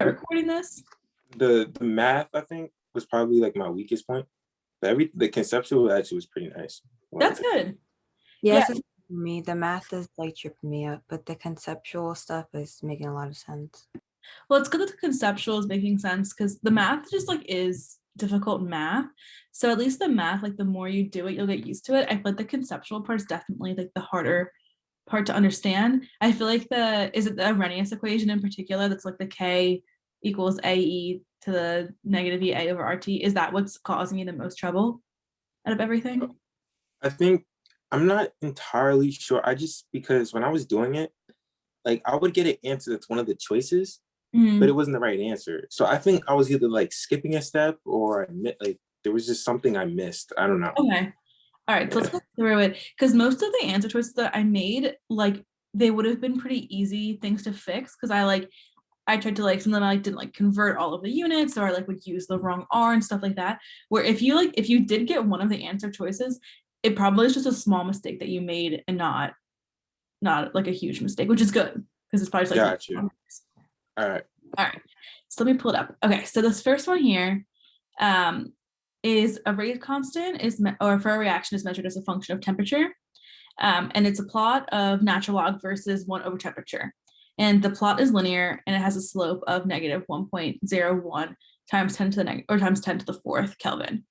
recording this? The math, I think, was probably like my weakest point. But the conceptual actually was pretty nice. That's good. Yes, yeah. For me, the math is like tripping me up, but the conceptual stuff is making a lot of sense. Well, it's good that the conceptual is making sense because the math just like is difficult math. So at least the math, like the more you do it, you'll get used to it. I feel like the conceptual part is definitely like the harder part to understand. I feel like is it the Arrhenius equation in particular that's like the K equals AE to the negative EA over RT? Is that what's causing you the most trouble out of everything? I think I'm not entirely sure. Because when I was doing it, like I would get an answer that's one of the choices, but it wasn't the right answer. So I think I was either like skipping a step or like there was just something I missed. I don't know. Okay. All right, so let's go through it because most of the answer choices that I made, like they would have been pretty easy things to fix because I tried to like some of them I didn't like convert all of the units or like would use the wrong R and stuff like that. Where if you did get one of the answer choices, it probably is just a small mistake that you made and not like a huge mistake, which is good because it's probably like got you. All right. So let me pull it up. Okay, so this first one here is a rate constant or for a reaction is measured as a function of temperature. And it's a plot of natural log versus 1 over temperature. And the plot is linear and it has a slope of negative 1.01 times 10 to the times 10 to the 4th Kelvin.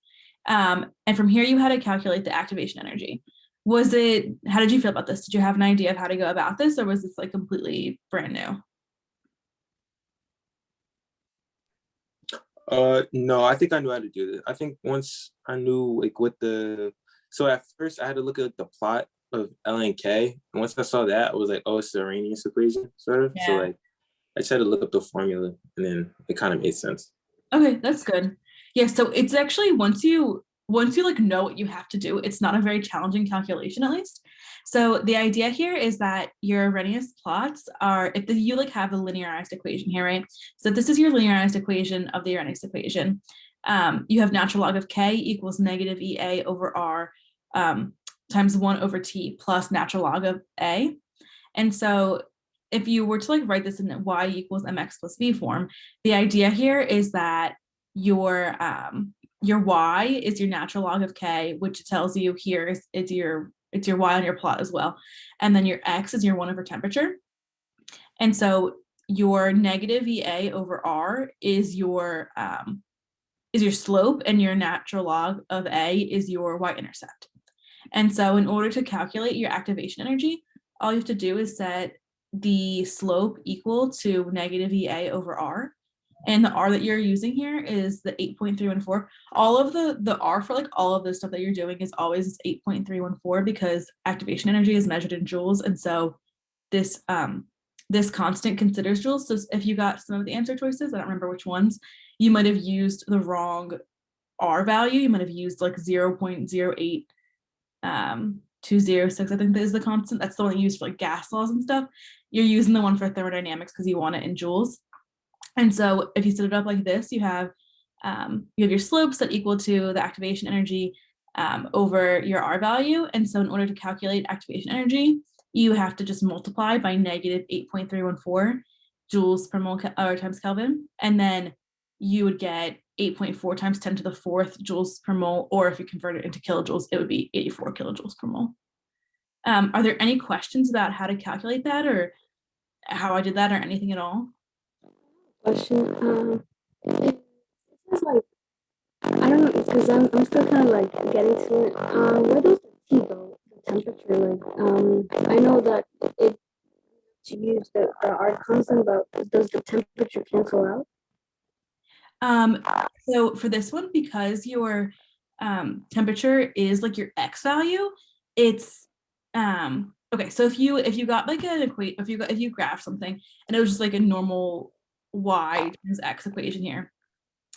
And from here you had to calculate the activation energy. How did you feel about this? Did you have an idea of how to go about this, or was this like completely brand new? No, I think I knew how to do this. I think once I knew like so at first I had to look at the plot of L and K, and once I saw that, I was like, oh, it's the Arrhenius equation, sort of. Yeah. So like I tried to look up the formula, and then it kind of made sense. Okay, that's good. Yeah, so it's actually once you like know what you have to do, it's not a very challenging calculation, at least. So the idea here is that your Arrhenius plots are, you like have the linearized equation here, right? So this is your linearized equation of the Arrhenius equation. You have natural log of K equals negative EA over R times 1 over T plus natural log of A. And so if you were to like write this in y equals mx plus b form, the idea here is that your y is your natural log of K, which tells you here it's your y on your plot as well. And then your x is your 1 over temperature. And so your negative EA over R is your slope, and your natural log of A is your y-intercept. And so in order to calculate your activation energy, all you have to do is set the slope equal to negative EA over R. And the R that you're using here is the 8.314. All of the R for like all of the stuff that you're doing is always 8.314 because activation energy is measured in joules. And so this constant considers joules. So if you got some of the answer choices, I don't remember which ones, you might have used the wrong R value. You might have used like 0.08 206, I think that is the constant. That's the one you use for like gas laws and stuff. You're using the one for thermodynamics because you want it in joules. And so if you set it up like this, you have your slopes that equal to the activation energy over your R value. And so in order to calculate activation energy, you have to just multiply by negative 8.314 joules per mole times Kelvin. And then you would get 8.4 times 10 to the 4th joules per mole, or if you convert it into kilojoules, it would be 84 kilojoules per mole. Are there any questions about how to calculate that or how I did that or anything at all? Question. It's like, I don't know, because I'm still kind of like getting to it. Where does the T go, the temperature? Like, I know that it to use the R constant, but does the temperature cancel out? So for this one, because your temperature is like your X value, it's okay. So if you got like an if you graph something and it was just like a normal y times x equation here,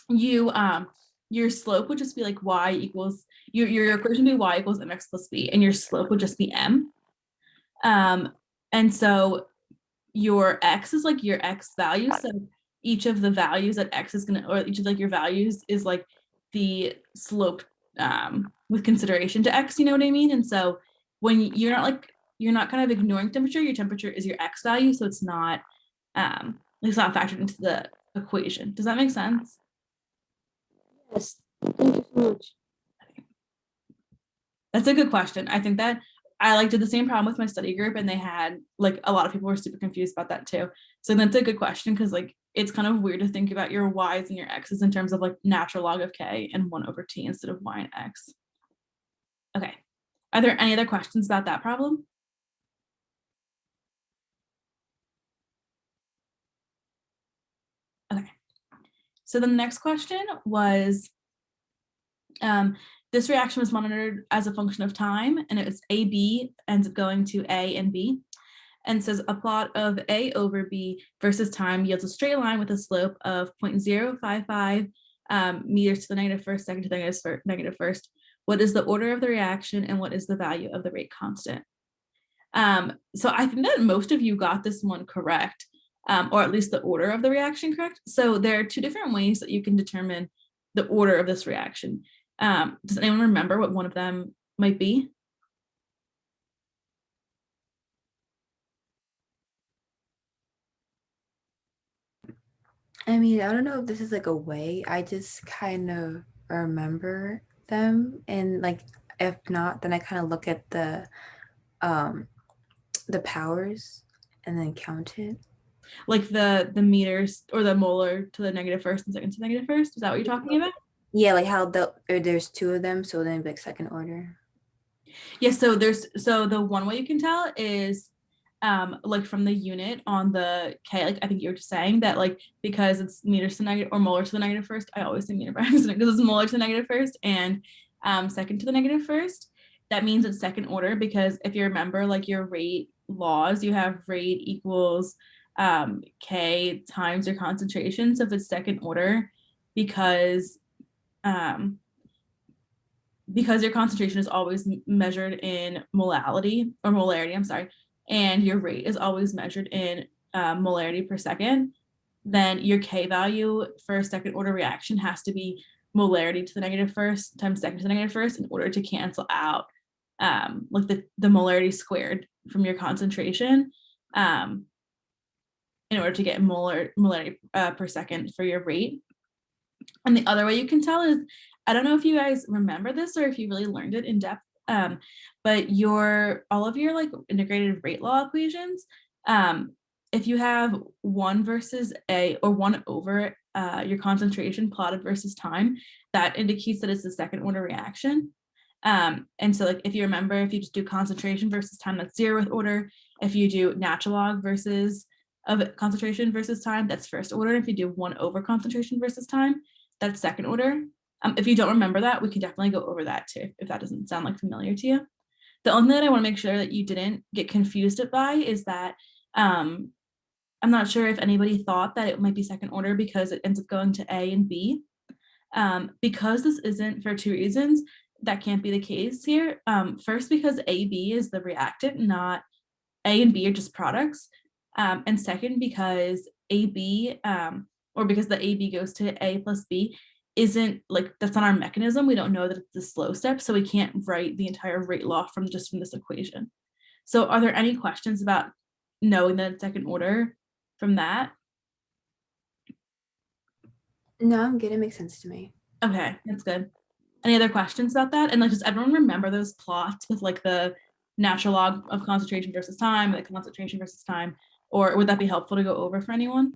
your slope would just be like y equals your equation would be y equals mx plus b, and your slope would just be m. And so your x is like your x value. So each of the values that x is gonna, or each of like your values is like the slope with consideration to x, you know what I mean? And so when you're not kind of ignoring temperature, your temperature is your x value, so it's not factored into the equation. Does that make sense? Yes. Thank you so much. That's a good question. I think that I like did the same problem with my study group, and they had like a lot of people were super confused about that too. So that's a good question because like it's kind of weird to think about your y's and your x's in terms of like natural log of k and 1/t instead of y and x. Okay. Are there any other questions about that problem? Okay. So the next question was, this reaction was monitored as a function of time, and it was AB ends up going to A and B. And says a plot of A over B versus time yields a straight line with a slope of 0.055 meters to the negative first, second to the negative first. What is the order of the reaction and what is the value of the rate constant? So I think that most of you got this one correct, or at least the order of the reaction correct. So there are two different ways that you can determine the order of this reaction. Does anyone remember what one of them might be? I mean, I don't know if this is like a way. I just kind of remember them, and like if not, then I kind of look at the powers and then count it. Like the meters or the molar to the negative first and second to the negative first? Is that what you're talking about? Yeah, like how there's two of them, so then like second order. Yeah, so the one way you can tell is like from the unit on the K, like I think you were just saying that like because it's meters to the negative or molar to the negative first, I always say meter by accident because it's molar to the negative first and second to the negative first. That means it's second order because if you remember like your rate laws, you have rate equals K times your concentration. So if it's second order, because your concentration is always measured in molarity, I'm sorry, and your rate is always measured in molarity per second, then your K value for a second order reaction has to be molarity to the negative first times second to the negative first in order to cancel out like the molarity squared from your concentration in order to get molarity per second for your rate. And the other way you can tell is, I don't know if you guys remember this or if you really learned it in depth, but all of your like integrated rate law equations, if you have 1 versus A or 1 over your concentration plotted versus time, that indicates that it's a second order reaction. And so like if you remember, if you just do concentration versus time, that's 0th order. If you do natural log versus of concentration versus time, that's first order. If you do 1 over concentration versus time, that's second order. If you don't remember that, we can definitely go over that too, if that doesn't sound like familiar to you. The only thing that I want to make sure that you didn't get confused by is that I'm not sure if anybody thought that it might be second order because it ends up going to A and B. Because this isn't, for two reasons, that can't be the case here. First, because AB is the reactant, not A and B are just products. And second, because AB, or because the AB goes to A plus B, isn't like, that's not our mechanism. We don't know that it's a slow step, so we can't write the entire rate law from this equation. So are there any questions about knowing that it's second order from that? No, I'm good. It makes sense to me. Okay, that's good. Any other questions about that? And like, does everyone remember those plots with like the natural log of concentration versus time, like concentration versus time, or would that be helpful to go over for anyone?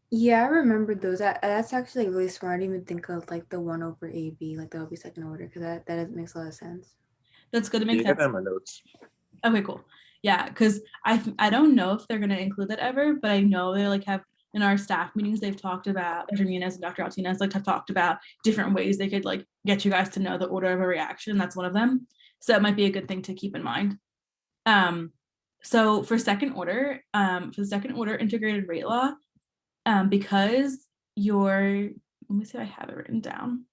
Yeah, I remember those. That's actually really smart. I didn't even think of like the 1 over AB, like that would be second order, because that makes a lot of sense. That's good to make Yeah, sense. I got my notes. Okay, cool. Yeah, because I don't know if they're gonna include that ever, but I know they like have in our staff meetings they've talked about, Dr. Muniz and Dr. Altinez like have talked about different ways they could like get you guys to know the order of a reaction. That's one of them. So it might be a good thing to keep in mind. So for the second order integrated rate law, because let me see if I have it written down.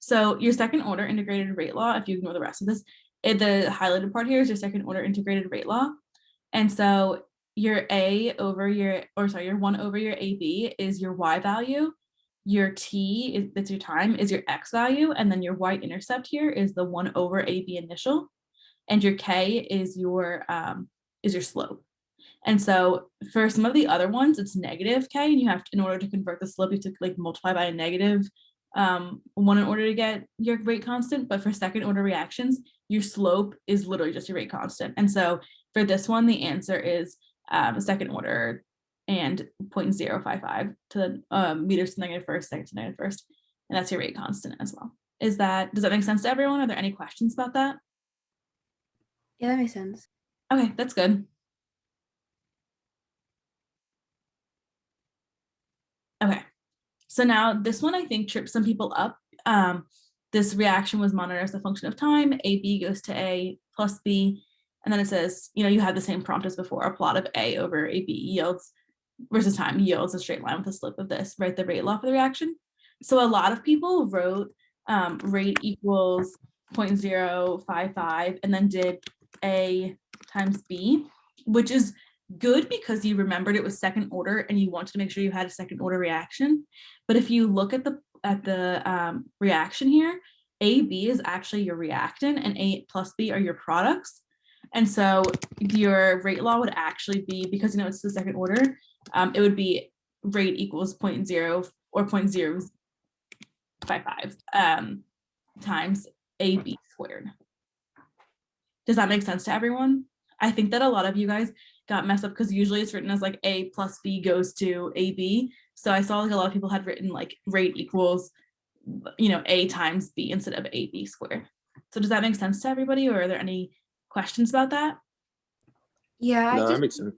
So your second order integrated rate law, if you ignore the rest of this, the highlighted part here is your second order integrated rate law. And so your 1 over your AB is your Y value. Your T, that's your time, is your X value. And then your Y-intercept here is the 1 over AB initial. And your K is your slope. And so for some of the other ones, it's negative K, and you have to, in order to convert the slope, you have to like multiply by a negative 1 in order to get your rate constant. But for second order reactions, your slope is literally just your rate constant. And so for this one, the answer is second order and 0.055 to the meters to negative first, second to negative first. And that's your rate constant as well. Does that make sense to everyone? Are there any questions about that? Yeah, that makes sense. Okay, that's good. Okay, so now this one I think trips some people up. This reaction was monitored as a function of time. AB goes to A plus B, and then it says, you have the same prompt as before. A plot of A over AB yields versus time yields a straight line with the slope of this, right? The rate law for the reaction. So a lot of people wrote rate equals 0.055 and then did A times B, which is good because you remembered it was second order and you wanted to make sure you had a second order reaction. But if you look at the reaction here, AB is actually your reactant and A plus B are your products. And so your rate law would actually be, because it's the second order, it would be rate equals 0.0 or 0.055 times AB squared. Does that make sense to everyone? I think that a lot of you guys got messed up because usually it's written as like A plus B goes to AB. So I saw like a lot of people had written like rate equals, A times B instead of AB squared. So does that make sense to everybody, or are there any questions about that? Yeah, No, that makes sense.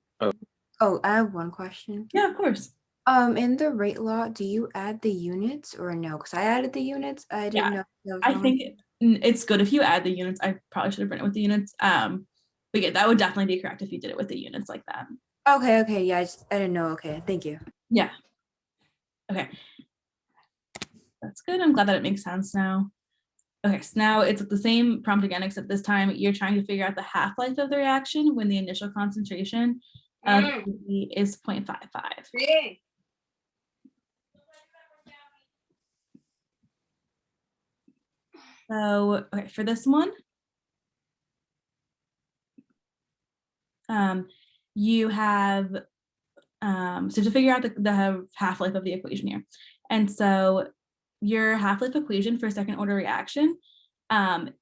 Oh, I have one question. Yeah, of course. In the rate law, do you add the units or no? Because I added the units. I didn't know. I think it's good if you add the units. I probably should have written it with the units. But yeah, that would definitely be correct if you did it with the units like that. Okay. Yeah, I didn't know. Okay, thank you. Yeah. Okay. That's good. I'm glad that it makes sense now. Okay, so now it's the same prompt again, except this time you're trying to figure out the half-life of the reaction when the initial concentration of B is 0.55. So, okay, for this one, you have, so to figure out the half-life of the equation here. And so your half-life equation for a second order reaction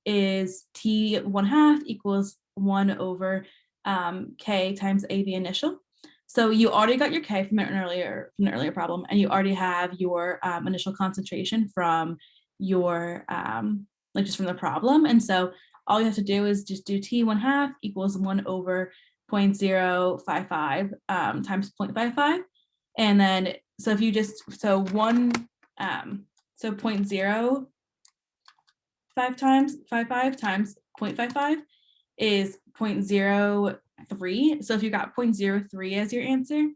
is T1/2 equals 1 over K times AB initial. So you already got your K from an earlier problem, and you already have your initial concentration from your just from the problem. And so all you have to do is just do T1/2 equals 1 over 0.055 times 0.55. And then, so if you just, so 0.05 times 0.55 is 0.03. So if you got 0.03 as your answer,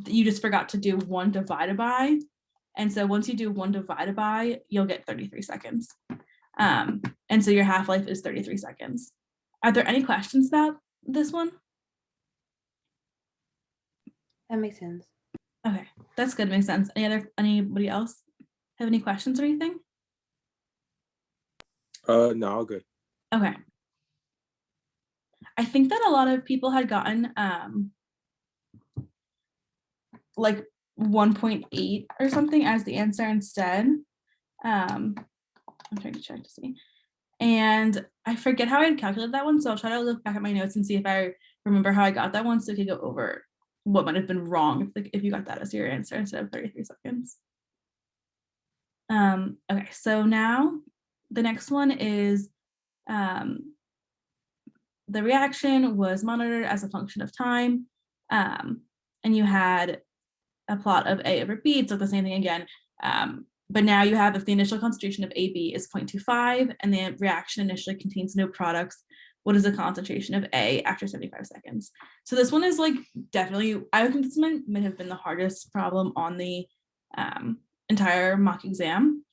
you just forgot to do 1 divided by. And so once you do 1 divided by, you'll get 33 seconds. And so your half-life is 33 seconds. Are there any questions about this one? That makes sense. Okay, that's good. Makes sense. Anybody else have any questions or anything? No, all good. Okay. I think that a lot of people had gotten like 1.8 or something as the answer instead. I'm trying to check to see. And I forget how I calculated that one, so I'll try to look back at my notes and see if I remember how I got that one, so we could go over what might have been wrong if you got that as your answer instead of 33 seconds. Okay, so now the next one is the reaction was monitored as a function of time, and you had a plot of A over B. It's like the same thing again, but now you have, if the initial concentration of AB is 0.25 and the reaction initially contains no products, what is the concentration of A after 75 seconds? So this one is like definitely, I think this might have been the hardest problem on the entire mock exam.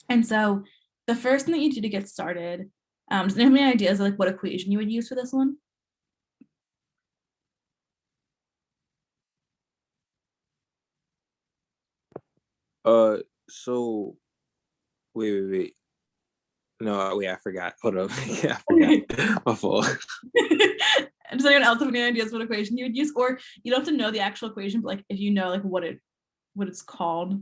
And so the first thing that you do to get started, does anyone have any ideas of like what equation you would use for this one? So wait. No, wait, I forgot. Hold up. Yeah, I forgot. My fault. Does anyone else have any ideas what equation you would use? Or you don't have to know the actual equation, but like if you know like what it's called.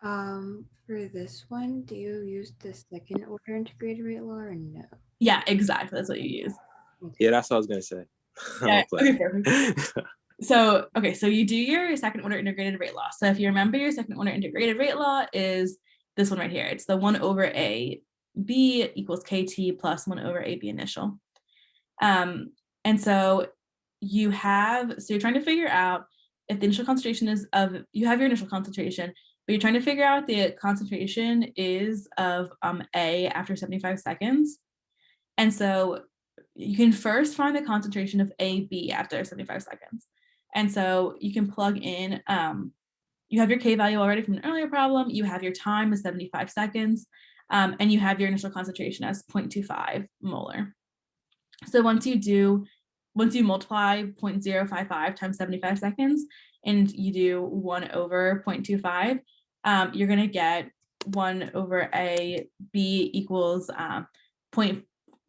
For this one, do you use the second order integrated rate law or no? Yeah, exactly. That's what you use. Yeah, that's what I was gonna say. Yeah, okay, perfect. So you do your second order integrated rate law. So if you remember, your second order integrated rate law is this one right here. It's the 1 over a b equals kt plus 1 over a b initial. And so you're trying to figure out if the initial concentration is you have your initial concentration, but you're trying to figure out the concentration is of A after 75 seconds. And so you can first find the concentration of AB after 75 seconds. And so you can plug in, you have your K value already from an earlier problem, you have your time as 75 seconds, and you have your initial concentration as 0.25 molar. So once you multiply 0.055 times 75 seconds and you do 1 over 0.25, you're going to get 1 over a b equals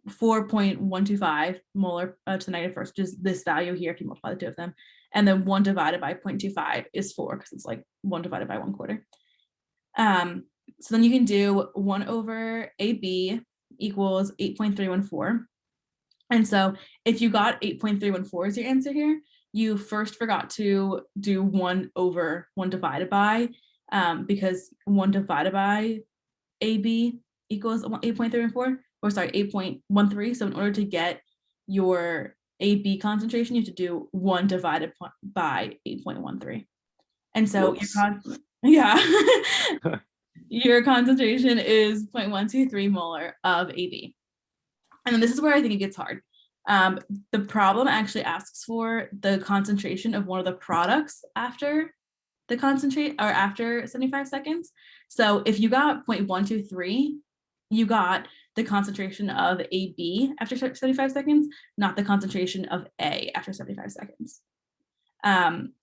4.125 molar to the negative first, which is this value here if you multiply the two of them. And then 1 divided by 0.25 is 4 because it's like 1 divided by 1/4. So then you can do 1 over AB equals 8.314. And so if you got 8.314 as your answer here, you first forgot to do 1 over 1 divided by, because 1 divided by AB equals 8.314, or sorry, 8.13. So in order to get your AB concentration, you have to do 1 divided by 8.13. And so your concentration is 0.123 molar of AB. And then this is where I think it gets hard. The problem actually asks for the concentration of one of the products after the concentrate or after 75 seconds. So if you got 0.123, you got the concentration of AB after 75 seconds, not the concentration of A after 75 seconds.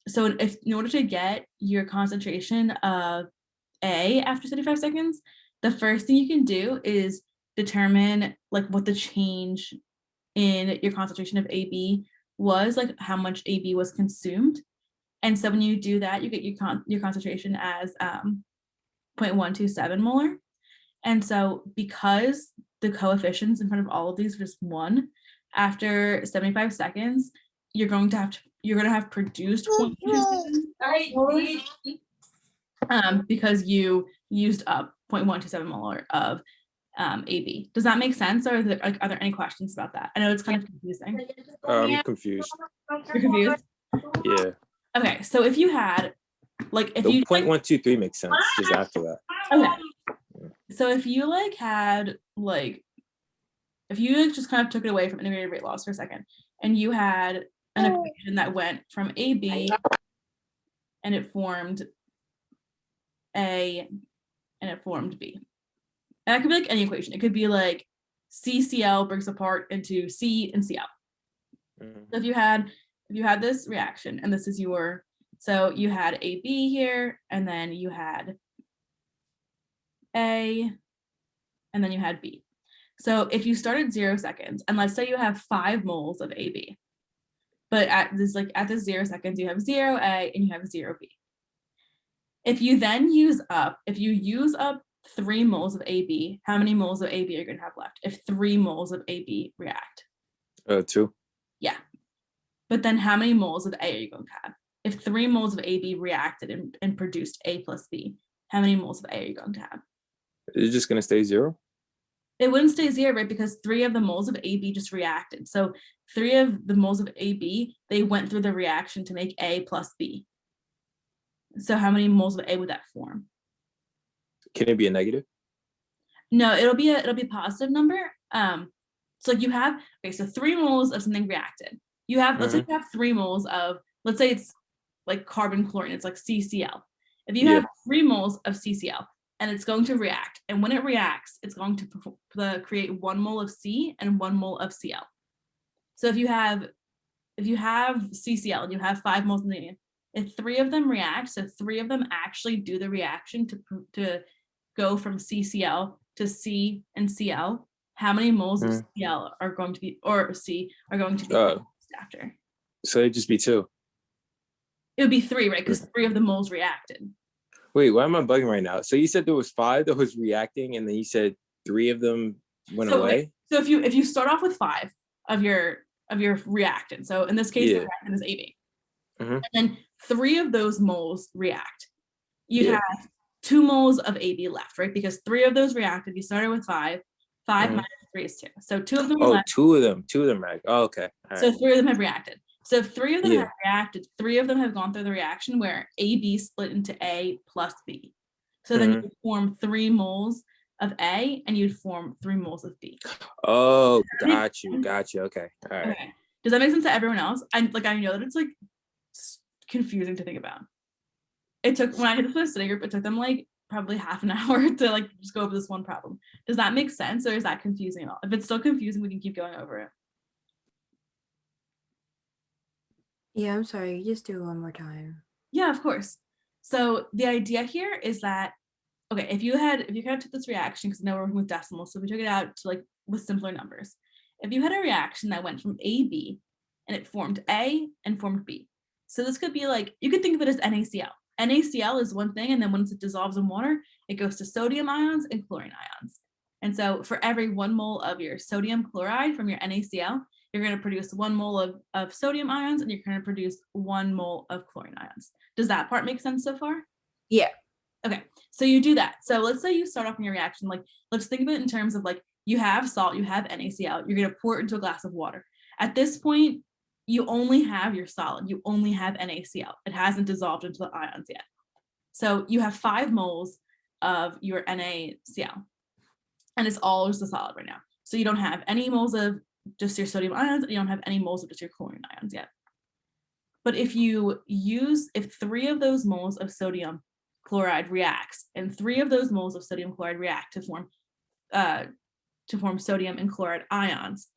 So in order to get your concentration of A after 75 seconds, the first thing you can do is determine like what the change in your concentration of AB was, like how much AB was consumed. And so when you do that, you get your concentration as 0.127 molar. And so because the coefficients in front of all of these are just 1, after 75 seconds, you're going to have produced 0.127 molar, because you used up 0.127 molar of AB. Does that make sense, or are there any questions about that? I know it's kind of confusing. I'm confused. You're confused? Yeah. Okay, so if you had, like, if the you 0.123 makes sense just after that. Okay. So if you like had like, if you like just kind of took it away from integrated rate laws for a second, and you had an equation that went from AB and it formed A and it formed B. And that could be like any equation. It could be like CCl breaks apart into C and Cl. Mm-hmm. So if you had this reaction, and this is so you had AB here, and then you had A, and then you had B. So if you started 0 seconds, and let's say you have 5 moles of AB, but at this 0 seconds, you have 0 A and you have 0 B. If you use up 3 moles of AB, how many moles of AB are you going to have left if 3 moles of AB react? 2. Yeah. But then how many moles of A are you going to have? If 3 moles of AB reacted and produced A plus B, how many moles of A are you going to have? It's just going to stay 0? It wouldn't stay 0, right? Because 3 of the moles of AB just reacted. So 3 of the moles of AB, they went through the reaction to make A plus B. So how many moles of A would that form? Can it be a negative? No, it'll be a positive number. So you have, so 3 moles of something reacted. You have, let's say you have 3 moles of, let's say it's like carbon chlorine, it's like CCl. If you have 3 moles of CCl and it's going to react, and when it reacts, it's going to create 1 mole of C and 1 mole of Cl. So if you have CCl and you have 5 moles in the, if 3 of them react, so 3 of them actually do the reaction to go from CCl to C and Cl, how many moles of Cl are going to be, or C are going to be after? So it'd just be 2. It would be 3, right? Because 3 of the moles reacted. Wait, why am I bugging right now? So you said there was 5 that was reacting, and then you said 3 of them went away. So if you start off with 5 of your reactant, so in this case, the reactant is AB, and then 3 of those moles react, you'd have 2 moles of AB left, right? Because 3 of those reacted. You started with 5. 5 minus 3 is 2. So 2 of them are left. 2 of them react. Oh, okay. So 3 of them have reacted. So if 3 of them have reacted, 3 of them have gone through the reaction where AB split into A plus B. So then you would form 3 moles of A, and you'd form 3 moles of B. Oh, got you. Okay. All right. Okay. Does that make sense to everyone else? I know that it's like confusing to think about. It took, when I did this with a study group, it took them like probably half an hour to like just go over this one problem. Does that make sense, or is that confusing at all? If it's still confusing, we can keep going over it. Yeah, I'm sorry. You just do it one more time. Yeah, of course. So the idea here is that, okay, if you kind of took this reaction, because now we're working with decimals, so we took it out to like with simpler numbers. If you had a reaction that went from AB and it formed A and formed B. So this could be like, you could think of it as NaCl. NaCl is one thing, and then once it dissolves in water, it goes to sodium ions and chlorine ions. And so for every 1 mole of your sodium chloride from your NaCl, you're going to produce 1 mole of sodium ions, and you're going to produce 1 mole of chlorine ions. Does that part make sense so far? Yeah. Okay, so you do that. So let's say you start off in your reaction, like, let's think of it in terms of like, you have salt, you have NaCl, you're going to pour it into a glass of water. At this point, you only have your solid, you only have NaCl. It hasn't dissolved into the ions yet. So you have 5 moles of your NaCl, and it's all just a solid right now. So you don't have any moles of just your sodium ions, and you don't have any moles of just your chlorine ions yet. But if 3 of those moles of sodium chloride reacts, and 3 of those moles of sodium chloride react to form sodium and chloride ions,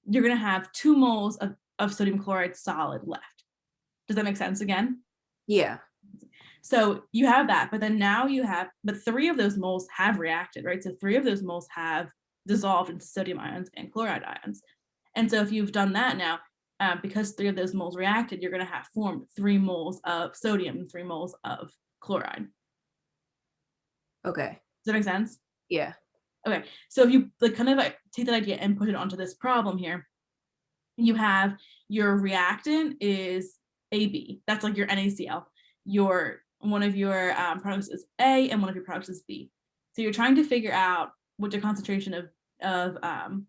you're going to have 2 moles of sodium chloride solid left. Does that make sense again? Yeah. So you have that, but then now but 3 of those moles have reacted, right? So 3 of those moles have dissolved into sodium ions and chloride ions. And so if you've done that now, because 3 of those moles reacted, you're going to have formed 3 moles of sodium and 3 moles of chloride. Okay. Does that make sense? Yeah. Okay. So if you like kind of like take that idea and put it onto this problem here, you have your reactant is AB. That's like your NaCl. One of your products is A, and one of your products is B. So you're trying to figure out what your concentration of A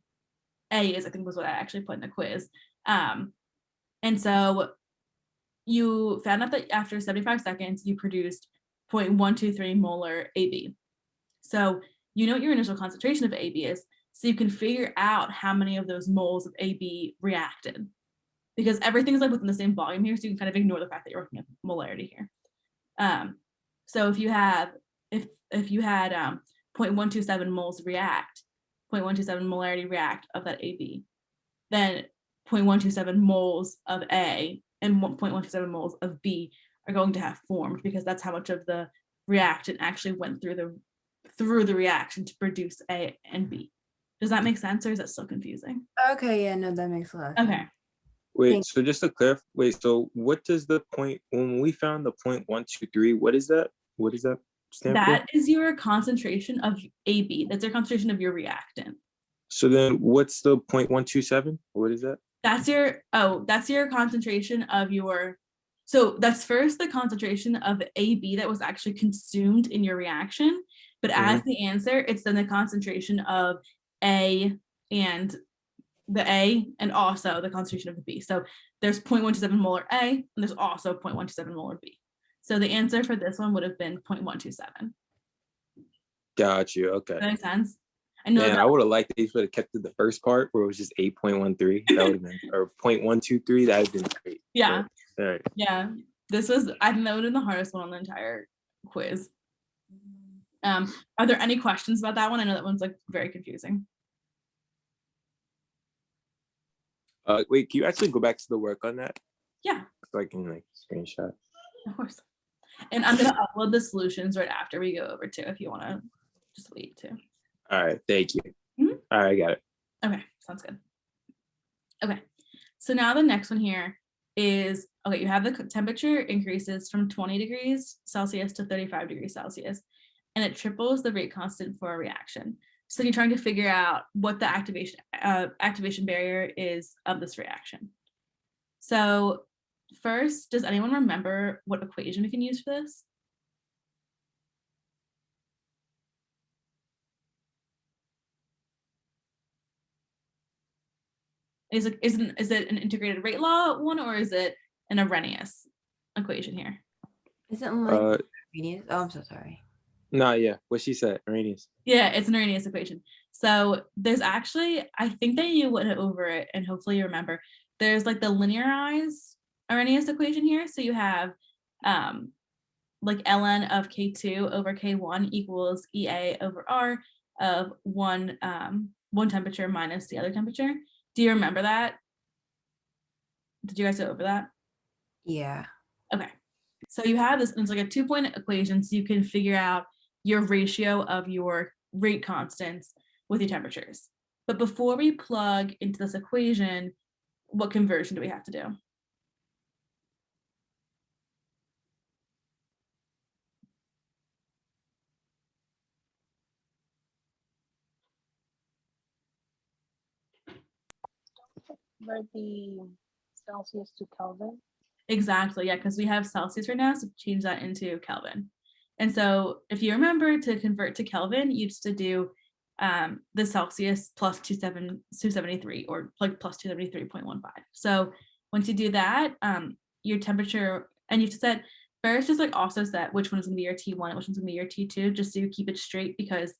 is, I think was what I actually put in the quiz. And so you found out that after 75 seconds, you produced 0.123 molar AB. So you know what your initial concentration of AB is, so you can figure out how many of those moles of AB reacted. Because everything's like within the same volume here, so you can kind of ignore the fact that you're working at molarity here. So if you had 0.127 moles react, 0.127 molarity react of that AB, then 0.127 moles of A and 0.127 moles of B are going to have formed, because that's how much of the reactant actually went through the reaction to produce A and B. Does that make sense, or is that still confusing? Okay, yeah, no, that makes a lot of sense. Okay. Wait, so just to clarify, so what does the point, when we found the 0.123, what is that? What does that stand for? That is your concentration of AB. That's your concentration of your reactant. So then what's the 0.127? What is that? That's your concentration of your, so that's first the concentration of AB that was actually consumed in your reaction, but as the answer, it's then the concentration of A and the A and also the concentration of the B. So there's 0.127 molar A, and there's also 0.127 molar B. So the answer for this one would have been 0.127. Got you. Okay. Does that make sense? I know. And I would have liked if they would have kept it the first part where it was just 8.13. That would have been, or 0.123. That would have been great. Yeah. But, all right. Yeah. I think that would have been the hardest one on the entire quiz. Are there any questions about that one? I know that one's like very confusing. Wait, can you actually go back to the work on that? Yeah. So I can like screenshot. Of course. And I'm gonna upload the solutions right after we go over too, if you want to just wait too. All right, thank you. Mhm. All right, I got it. Okay, sounds good. Okay, so now the next one here is, okay, you have the temperature increases from 20 degrees Celsius to 35 degrees Celsius, and it triples the rate constant for a reaction. So you're trying to figure out what the activation barrier is of this reaction. So first, does anyone remember what equation we can use for this? Is it an integrated rate law one, or is it an Arrhenius equation here? Isn't like Arrhenius? Oh, I'm so sorry. No, yeah, what she said, Arrhenius. Yeah, it's an Arrhenius equation. So there's actually, I think that you went over it, and hopefully you remember. There's like the linearized Arrhenius equation here. So you have like ln of K2 over K1 equals EA over R of one temperature minus the other temperature. Do you remember that? Did you guys go over that? Yeah. Okay. So you have this, it's like a 2-point equation, so you can figure out your ratio of your rate constants with your temperatures. But before we plug into this equation, what conversion do we have to do? Convert the Celsius to Kelvin. Exactly, yeah, because we have Celsius right now, so change that into Kelvin. And so if you remember, to convert to Kelvin, you used to do the Celsius plus 273 or like plus 273.15. So once you do that, your temperature, and you have to set, first just like also set which one is gonna be your T1 and which one's gonna be your T2, just so you keep it straight, because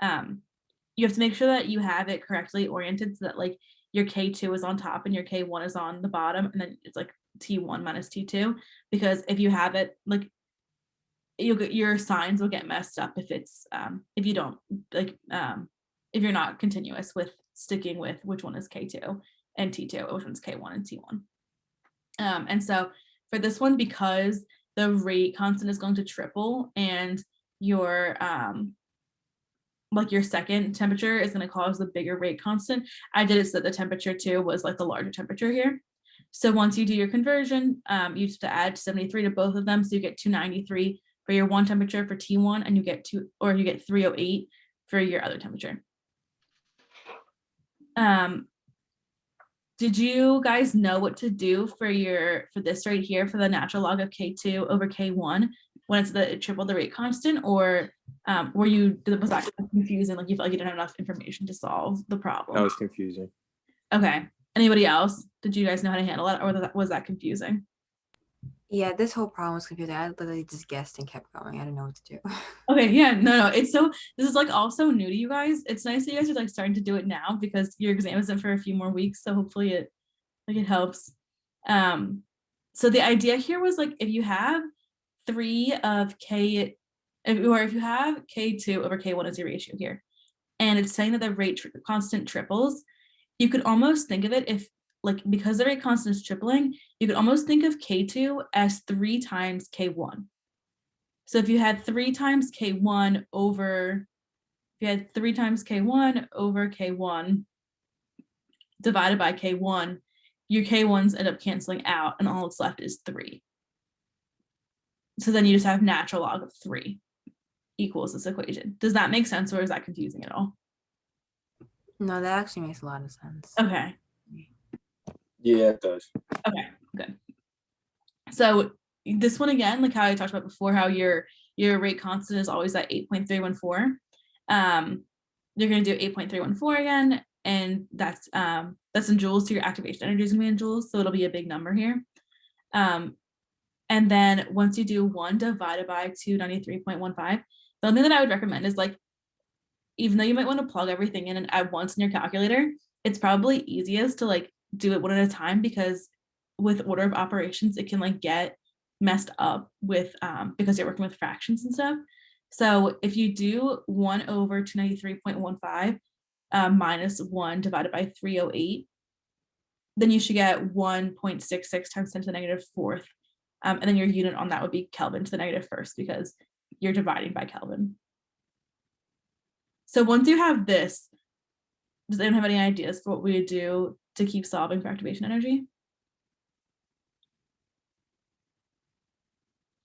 you have to make sure that you have it correctly oriented so that like your K2 is on top and your K1 is on the bottom, and then it's like T1 minus T2, because if you have it like, you'll get, your signs will get messed up if it's if you don't like if you're not continuous with sticking with which one is K2 and T2, or which one's K1 and T1. And so for this one, because the rate constant is going to triple, and your like your second temperature is going to cause the bigger rate constant, I did it so that the temperature too was like the larger temperature here. So once you do your conversion, you have to add 73 to both of them, so you get 293 for your one temperature for T1, and you get 308 for your other temperature. Did you guys know what to do for this right here for the natural log of K2 over K1 when it's the triple the rate constant, or was that confusing? Like you felt like you didn't have enough information to solve the problem? That was confusing. Okay. Anybody else? Did you guys know how to handle it, or was that confusing? Yeah, this whole problem was confusing. I literally just guessed and kept going. I didn't know what to do. Okay, yeah, no, it's so, this is like all so new to you guys. It's nice that you guys are like starting to do it now, because your exam isn't for a few more weeks, so hopefully it helps. So the idea here was like, if you have 3 of K, if you have K2 over K1 as your ratio here, and it's saying that the rate constant triples, you could almost think of it, if like, because the rate constant is tripling, you could almost think of K2 as 3 times K1. So if you had 3 times K1 over, if you had 3 times K1 over K1 divided by K1, your K1s end up canceling out, and all that's left is 3. So then you just have natural log of 3 equals this equation. Does that make sense, or is that confusing at all? No, that actually makes a lot of sense. Okay. Yeah, it does. Okay, good. So this one again, like how I talked about before, how your rate constant is always at 8.314. You're going to do 8.314 again, and that's in joules, so your activation energy is going to be in joules, so it'll be a big number here. And then once you do 1 divided by 293.15, the only thing that I would recommend is, like, even though you might want to plug everything in at once in your calculator, it's probably easiest to like do it one at a time, because with order of operations, it can like get messed up with because you're working with fractions and stuff. So if you do 1 over 293.15 minus 1 divided by 308, then you should get 1.66 times 10 to the negative 4th. And then your unit on that would be Kelvin to the negative 1st, because you're dividing by Kelvin. So once you have this, does anyone have any ideas for what we would do to keep solving for activation energy?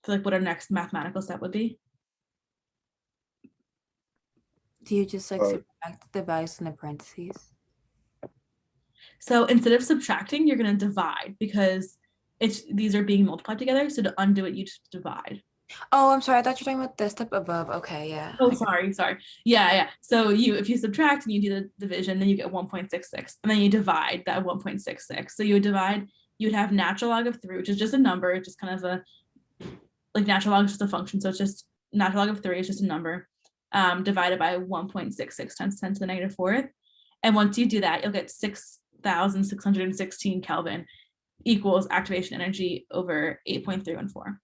So like what our next mathematical step would be? Do you just like Uh, subtract the values in the parentheses? So instead of subtracting, you're going to divide because these are being multiplied together. So to undo it, you just divide. Oh, I'm sorry. I thought you were talking about the step above. Okay, yeah. Oh, sorry. Yeah. So if you subtract and you do the division, then you get 1.66, and then you divide that 1.66. So you would divide. You would have natural log of 3, which is just a number. It's just kind of like natural log is just a function. So it's just natural log of 3 is just a number divided by 1.66 times 10 to the negative 4th. And once you do that, you'll get 6,616 Kelvin equals activation energy over 8.314.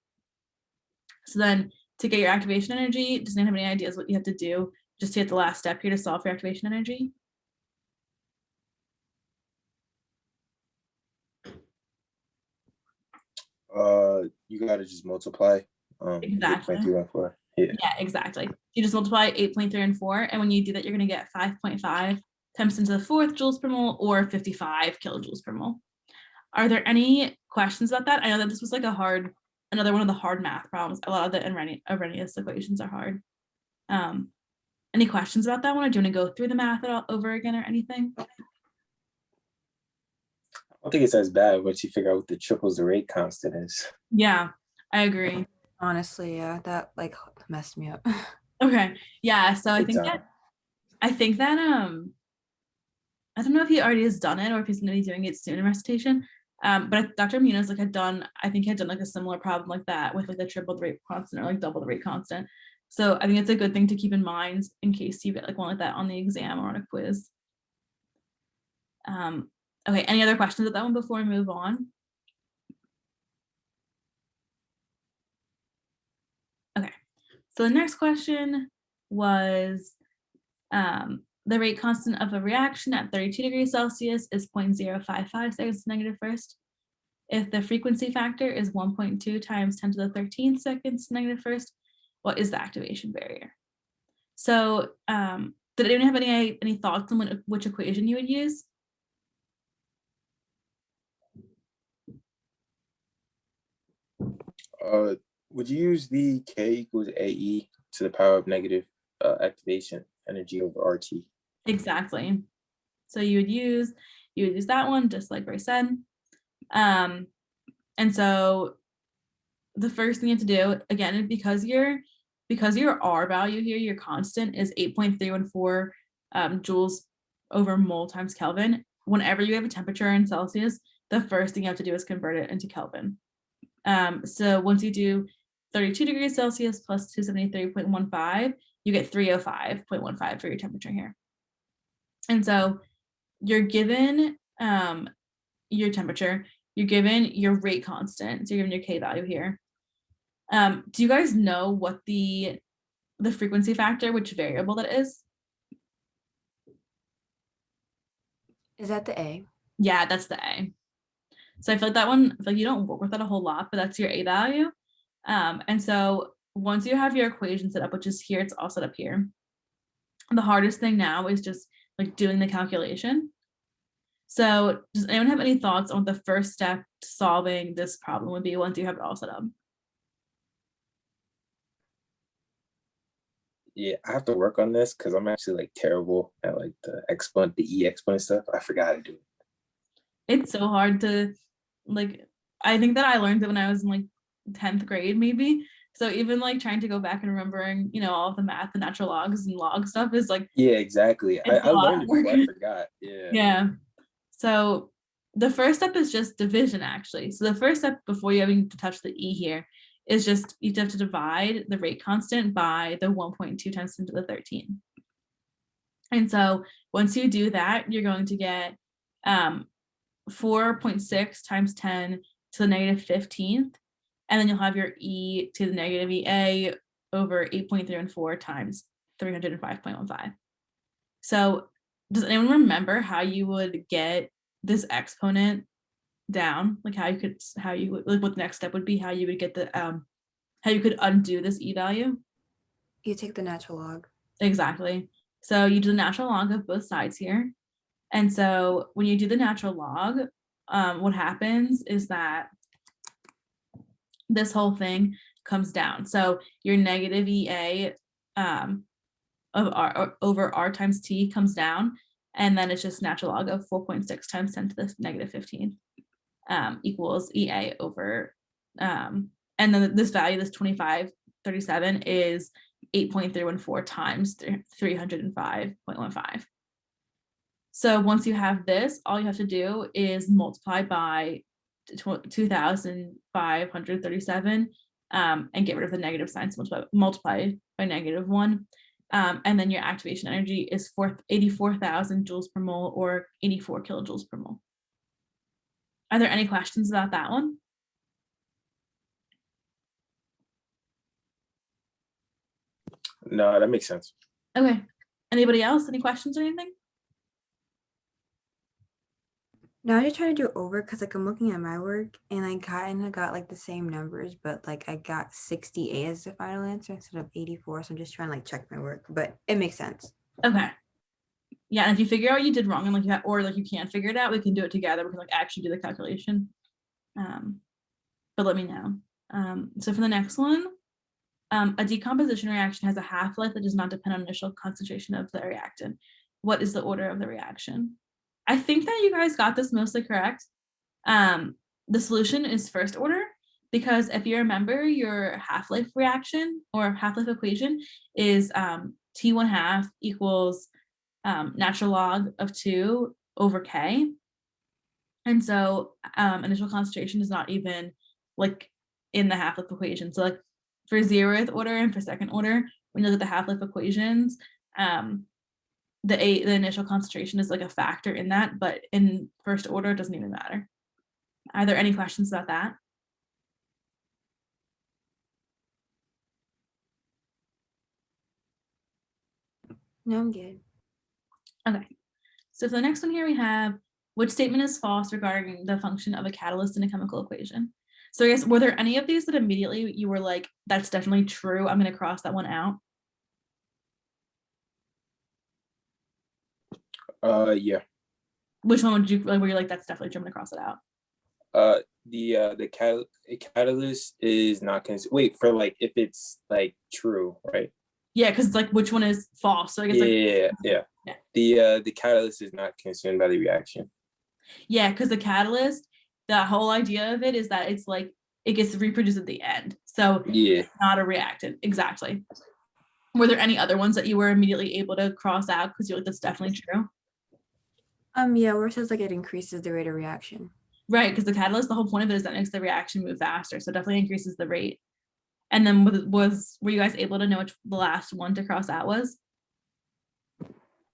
So then to get your activation energy, does anyone have any ideas what you have to do just to get the last step here to solve for activation energy? You gotta just multiply Exactly. 8.314. Yeah. Yeah, exactly. You just multiply 8.314, and when you do that, you're going to get 5.5 times 10 to the 4th joules per mole, or 55 kilojoules per mole. Are there any questions about that? I know that this was like another one of the hard math problems. A lot of the Arrhenius equations are hard. Any questions about that one? Or do you want to go through the math over again or anything? I don't think it's as bad once you figure out what the triples the rate constant is. Yeah, I agree. Honestly, yeah, that like messed me up. Okay, yeah. So I think that I don't know if he already has done it or if he's going to be doing it soon in recitation. But Dr. Munoz had done like a similar problem like that with like the triple the rate constant or like double the rate constant. So I think it's a good thing to keep in mind in case you get like one like that on the exam or on a quiz. Okay, any other questions about that one before we move on? Okay, so the next question was the rate constant of a reaction at 32 degrees Celsius is 0.055 seconds to the negative first. If the frequency factor is 1.2 times 10 to the 13th seconds to negative first, what is the activation barrier? So did anyone have any thoughts on which equation you would use? Would you use the K equals AE to the power of negative activation energy over RT? Exactly. So you would use that one, just like I said. And so the first thing you have to do, again, because your R value here, your constant is 8.314 joules over mole times Kelvin. Whenever you have a temperature in Celsius, the first thing you have to do is convert it into Kelvin. So once you do 32 degrees Celsius plus 273.15, you get 305.15 for your temperature here. And so you're given your temperature, you're given your rate constant, so you're given your K value here. Do you guys know what the frequency factor, which variable that is? Is that the A? Yeah, that's the A. So I feel like that one, like you don't work with that a whole lot, but that's your A value. And so once you have your equation set up, which is here, it's all set up here. The hardest thing now is just like doing the calculation. So does anyone have any thoughts on what the first step to solving this problem would be once you have it all set up? Yeah, I have to work on this because I'm actually like terrible at like the exponent, the E exponent stuff. I forgot how to do it. It's so hard to like, I think that I learned it when I was in like 10th grade maybe. So even like trying to go back and remembering, all of the math, the natural logs and log stuff is like, yeah, exactly. I learned it before I forgot. Yeah. So the first step is just division actually. So the first step before you having to touch the E here is just you have to divide the rate constant by the 1.2 times 10 to the 13. And so once you do that, you're going to get 4.6 times 10 to the negative 15th. And then you'll have your E to the negative EA over 8.314 times 305.15. So does anyone remember how you would get this exponent down? Like like what the next step would be, how you would get the, how you could undo this E value? You take the natural log. Exactly. So you do the natural log of both sides here. And so when you do the natural log, what happens is that this whole thing comes down. So your negative EA of R over R times T comes down, and then it's just natural log of 4.6 times 10 to the negative 15 equals EA over, and then this value, this 2537, is 8.314 times 305.15. So once you have this, all you have to do is multiply by 2,537 and get rid of the negative signs, multiply by -1. And then your activation energy is 84,000 joules per mole, or 84 kilojoules per mole. Are there any questions about that one? No, that makes sense. Okay. Anybody else? Any questions or anything? No, I'm just trying to do over because like I'm looking at my work and I kind of got like the same numbers, but like I got 68 as the final answer instead of 84. So I'm just trying to like check my work, but it makes sense. Okay. Yeah, and if you figure out what you did wrong and like you have, or like you can't figure it out, we can do it together. We can like actually do the calculation. But let me know. So for the next one, a decomposition reaction has a half-life that does not depend on initial concentration of the reactant. What is the order of the reaction? I think that you guys got this mostly correct. The solution is first order, because if you remember, your half-life reaction or half-life equation is T1/2 equals natural log of 2 over K. And so initial concentration is not even like in the half-life equation. So like for 0th order and for second order, when you look at the half-life equations, the initial concentration is like a factor in that, but in first order, it doesn't even matter. Are there any questions about that? No, I'm good. Okay. So for the next one here, we have, which statement is false regarding the function of a catalyst in a chemical equation? So I guess, were there any of these that immediately you were like, that's definitely true, I'm going to cross that one out? Yeah. Which one would you like, were you like, that's definitely true, I'm going to cross it out? The catalyst is not wait for like if it's like true, right? Yeah, because it's like, which one is false? So I guess yeah. The catalyst is not consumed by the reaction. Yeah, because the catalyst, the whole idea of it is that it's like it gets reproduced at the end. So yeah, it's not a reactant. Exactly. Were there any other ones that you were immediately able to cross out because you're like, that's definitely true? Yeah, where it says like it increases the rate of reaction. Right, because the catalyst, the whole point of it is that makes the reaction move faster. So it definitely increases the rate. And then were you guys able to know which the last one to cross out was?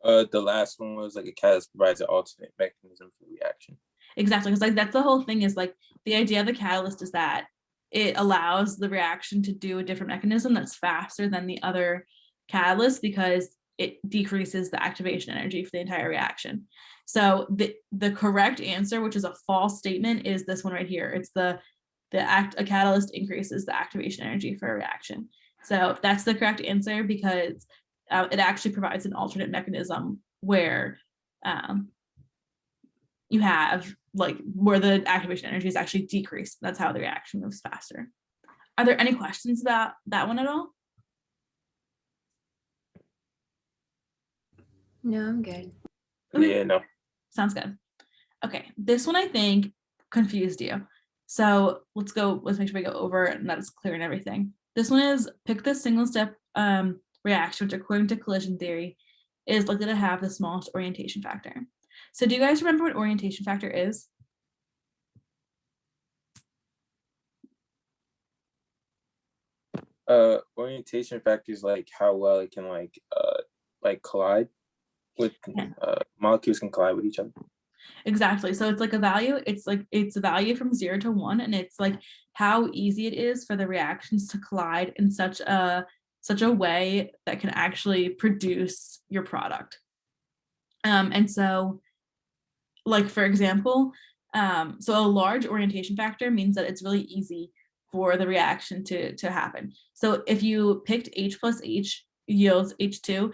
The last one was like a catalyst provides an alternate mechanism for reaction. Exactly, because like that's the whole thing, is like the idea of the catalyst is that it allows the reaction to do a different mechanism that's faster than the other catalyst because it decreases the activation energy for the entire reaction. So the correct answer, which is a false statement, is this one right here. It's a catalyst increases the activation energy for a reaction. So that's the correct answer, because it actually provides an alternate mechanism where you have like where the activation energy is actually decreased. That's how the reaction moves faster. Are there any questions about that one at all? No, I'm good. Yeah, no. Sounds good. Okay, this one I think confused you. So let's make sure we go over and that it's clear and everything. This one is, pick the single step reaction, which according to collision theory is likely to have the smallest orientation factor. So do you guys remember what orientation factor is? Orientation factor is like how well it can like collide with molecules can collide with each other. Exactly. So it's like a value, it's a value from 0 to 1, and it's like how easy it is for the reactions to collide in such a way that can actually produce your product. And so like, for example, so a large orientation factor means that it's really easy for the reaction to happen. So if you picked H plus H yields H2,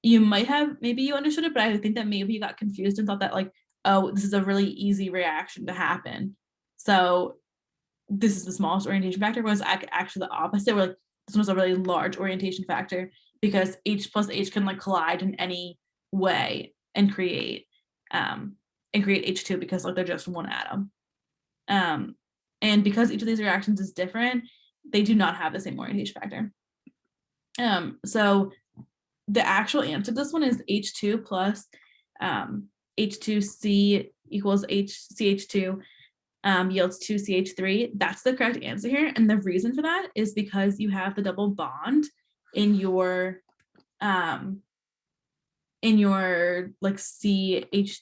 you might have, maybe you understood it, but I think that maybe you got confused and thought that like, oh, this is a really easy reaction to happen. So this is the smallest orientation factor, was actually the opposite, where like this was a really large orientation factor because H plus H can like collide in any way and create H2 because like they're just one atom. And because each of these reactions is different, they do not have the same orientation factor. So the actual answer to this one is H2 plus H2C equals CH2 yields 2CH3. That's the correct answer here. And the reason for that is because you have the double bond in your like CH,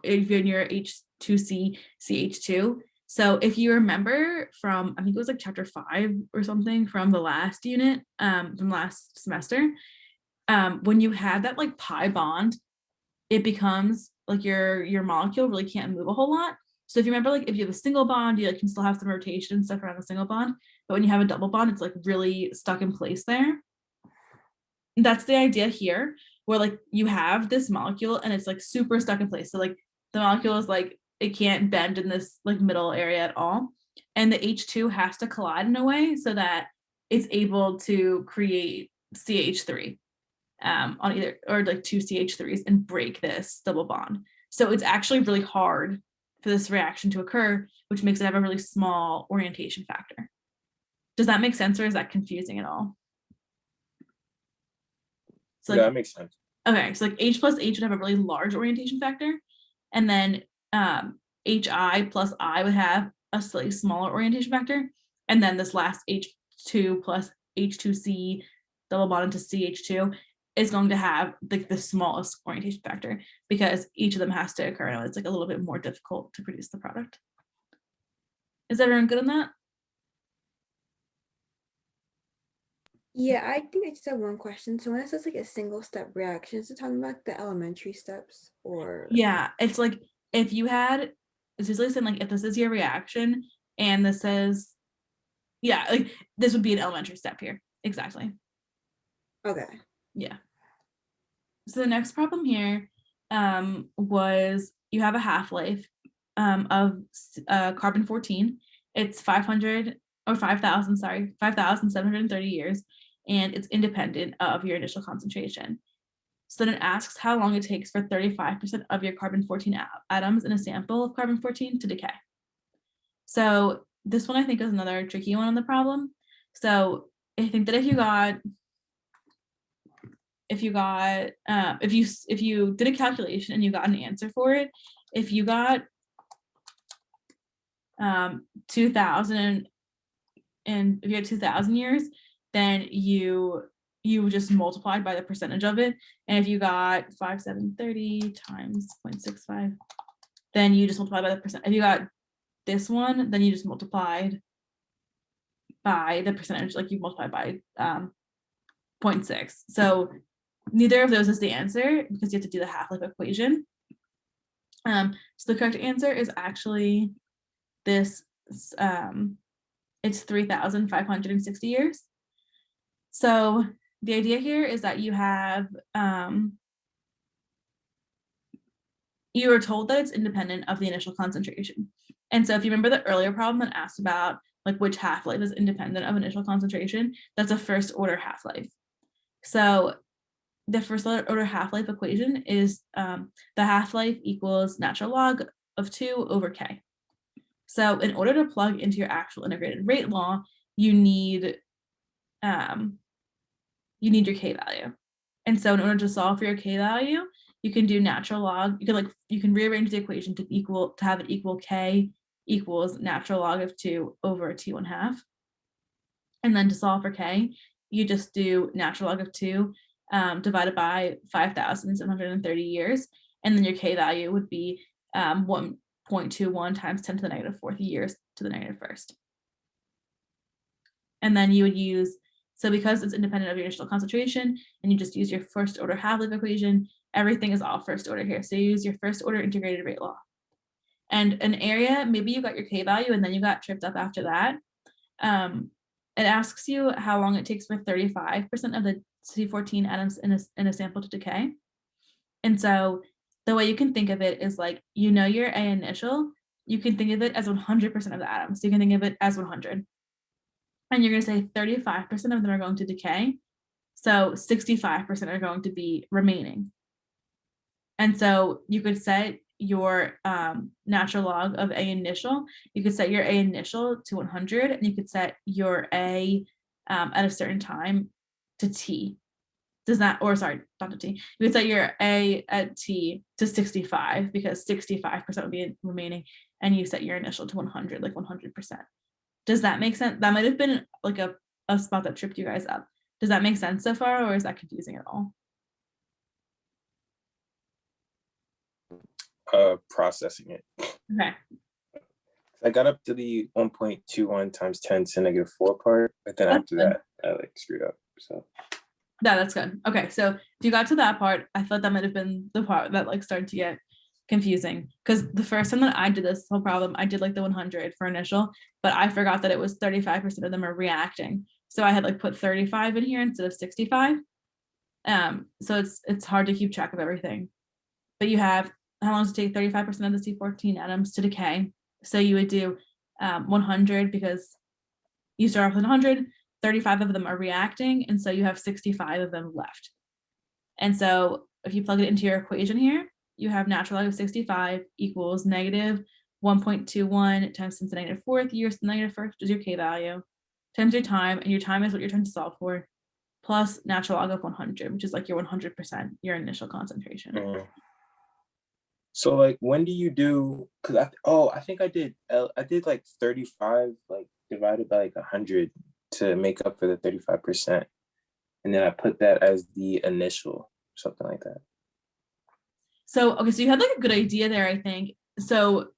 if you're in your H2C CH2. So if you remember from, I think it was like chapter 5 or something from the last unit, from last semester, when you had that like pi bond, it becomes like your molecule really can't move a whole lot. So if you remember, like if you have a single bond, you like, can still have some rotation and stuff around the single bond, but when you have a double bond, it's like really stuck in place there. That's the idea here, where like you have this molecule and it's like super stuck in place. So like the molecule is like, it can't bend in this like middle area at all. And the H2 has to collide in a way so that it's able to create CH3 on either, or like two CH3s and break this double bond. So it's actually really hard for this reaction to occur, which makes it have a really small orientation factor. Does that make sense, or is that confusing at all? So yeah, that makes sense. Okay, so like H plus H would have a really large orientation factor, and then HI plus I would have a slightly smaller orientation factor, and then this last H2 plus H2C double bond into CH2 is going to have like the smallest orientation factor because each of them has to occur, and it's like a little bit more difficult to produce the product. Is everyone good on that? Yeah, I think I just have one question. So when it says like a single step reaction, is it talking about the elementary steps or? Yeah, it's like if you had, it's usually saying like if this is your reaction and this is, yeah, like this would be an elementary step here. Exactly. Okay. Yeah. So the next problem here was you have a half-life of carbon 14. It's 500 or 5,000, sorry, 5,730 years, and it's independent of your initial concentration. So then it asks how long it takes for 35% of your carbon 14 atoms in a sample of carbon 14 to decay. So this one I think is another tricky one on the problem. So I think that if you did a calculation and you got an answer for it, if you got 2,000 and if you had 2,000 years, then you just multiplied by the percentage of it. And if you got 5,730 times 0.65, then you just multiply by the percent. If you got this one, then you just multiplied by the percentage, like you multiply by 0.6. So neither of those is the answer because you have to do the half-life equation. So the correct answer is actually this, it's 3,560 years. So the idea here is that you have, you were told that it's independent of the initial concentration. And so if you remember the earlier problem that asked about like which half-life is independent of initial concentration, that's a first order half-life. So the first order half-life equation is the half-life equals natural log of 2 over K. So in order to plug into your actual integrated rate law, you need your K value. And so in order to solve for your K value, you can do natural log, you can rearrange the equation to have it equal K equals natural log of 2 over T1/2. And then to solve for K, you just do natural log of 2 divided by 5,730 years. And then your K value would be 1.21 times 10 to the negative 4th years to the negative 1st. And then you would use, so because it's independent of your initial concentration and you just use your first order half-life equation, everything is all first order here. So you use your first order integrated rate law. And an area, maybe you got your K value and then you got tripped up after that. It asks you how long it takes for 35% of the C14 atoms in a sample to decay. And so the way you can think of it is like, your A initial, you can think of it as 100% of the atoms. So you can think of it as 100. And you're going to say 35% of them are going to decay. So 65% are going to be remaining. And so you could set your natural log of A initial. You could set your A initial to 100, and you could set your A at a certain time to T. Does that, or sorry, not to T. You could set your A at T to 65 because 65% would be remaining, and you set your initial to 100, like 100%. Does that make sense? That might have been like a spot that tripped you guys up. Does that make sense so far, or is that confusing at all? Processing it. Okay. I got up to the 1.21 times 10 to negative 4 part, but then after that, I like screwed up. So yeah, that's good. Okay, so if you got to that part, I thought that might have been the part that like started to get confusing, because the first time that I did this whole problem, I did like the 100 for initial, but I forgot that it was 35% of them are reacting. So I had like put 35 in here instead of 65. So it's hard to keep track of everything. But you have, how long does it take 35% of the C14 atoms to decay? So you would do 100 because you start off with 100, 35 of them are reacting, and so you have 65 of them left. And so if you plug it into your equation here, you have natural log of 65 equals negative 1.21 times 10 to the negative fourth, your negative first is your K value, times your time, and your time is what you're trying to solve for, plus natural log of 100, which is like your 100%, your initial concentration. Mm. So like, when do you do, because I think I did like 35 like divided by like 100 to make up for the 35%, and then I put that as the initial, something like that. So okay, so you had like a good idea there, I think. So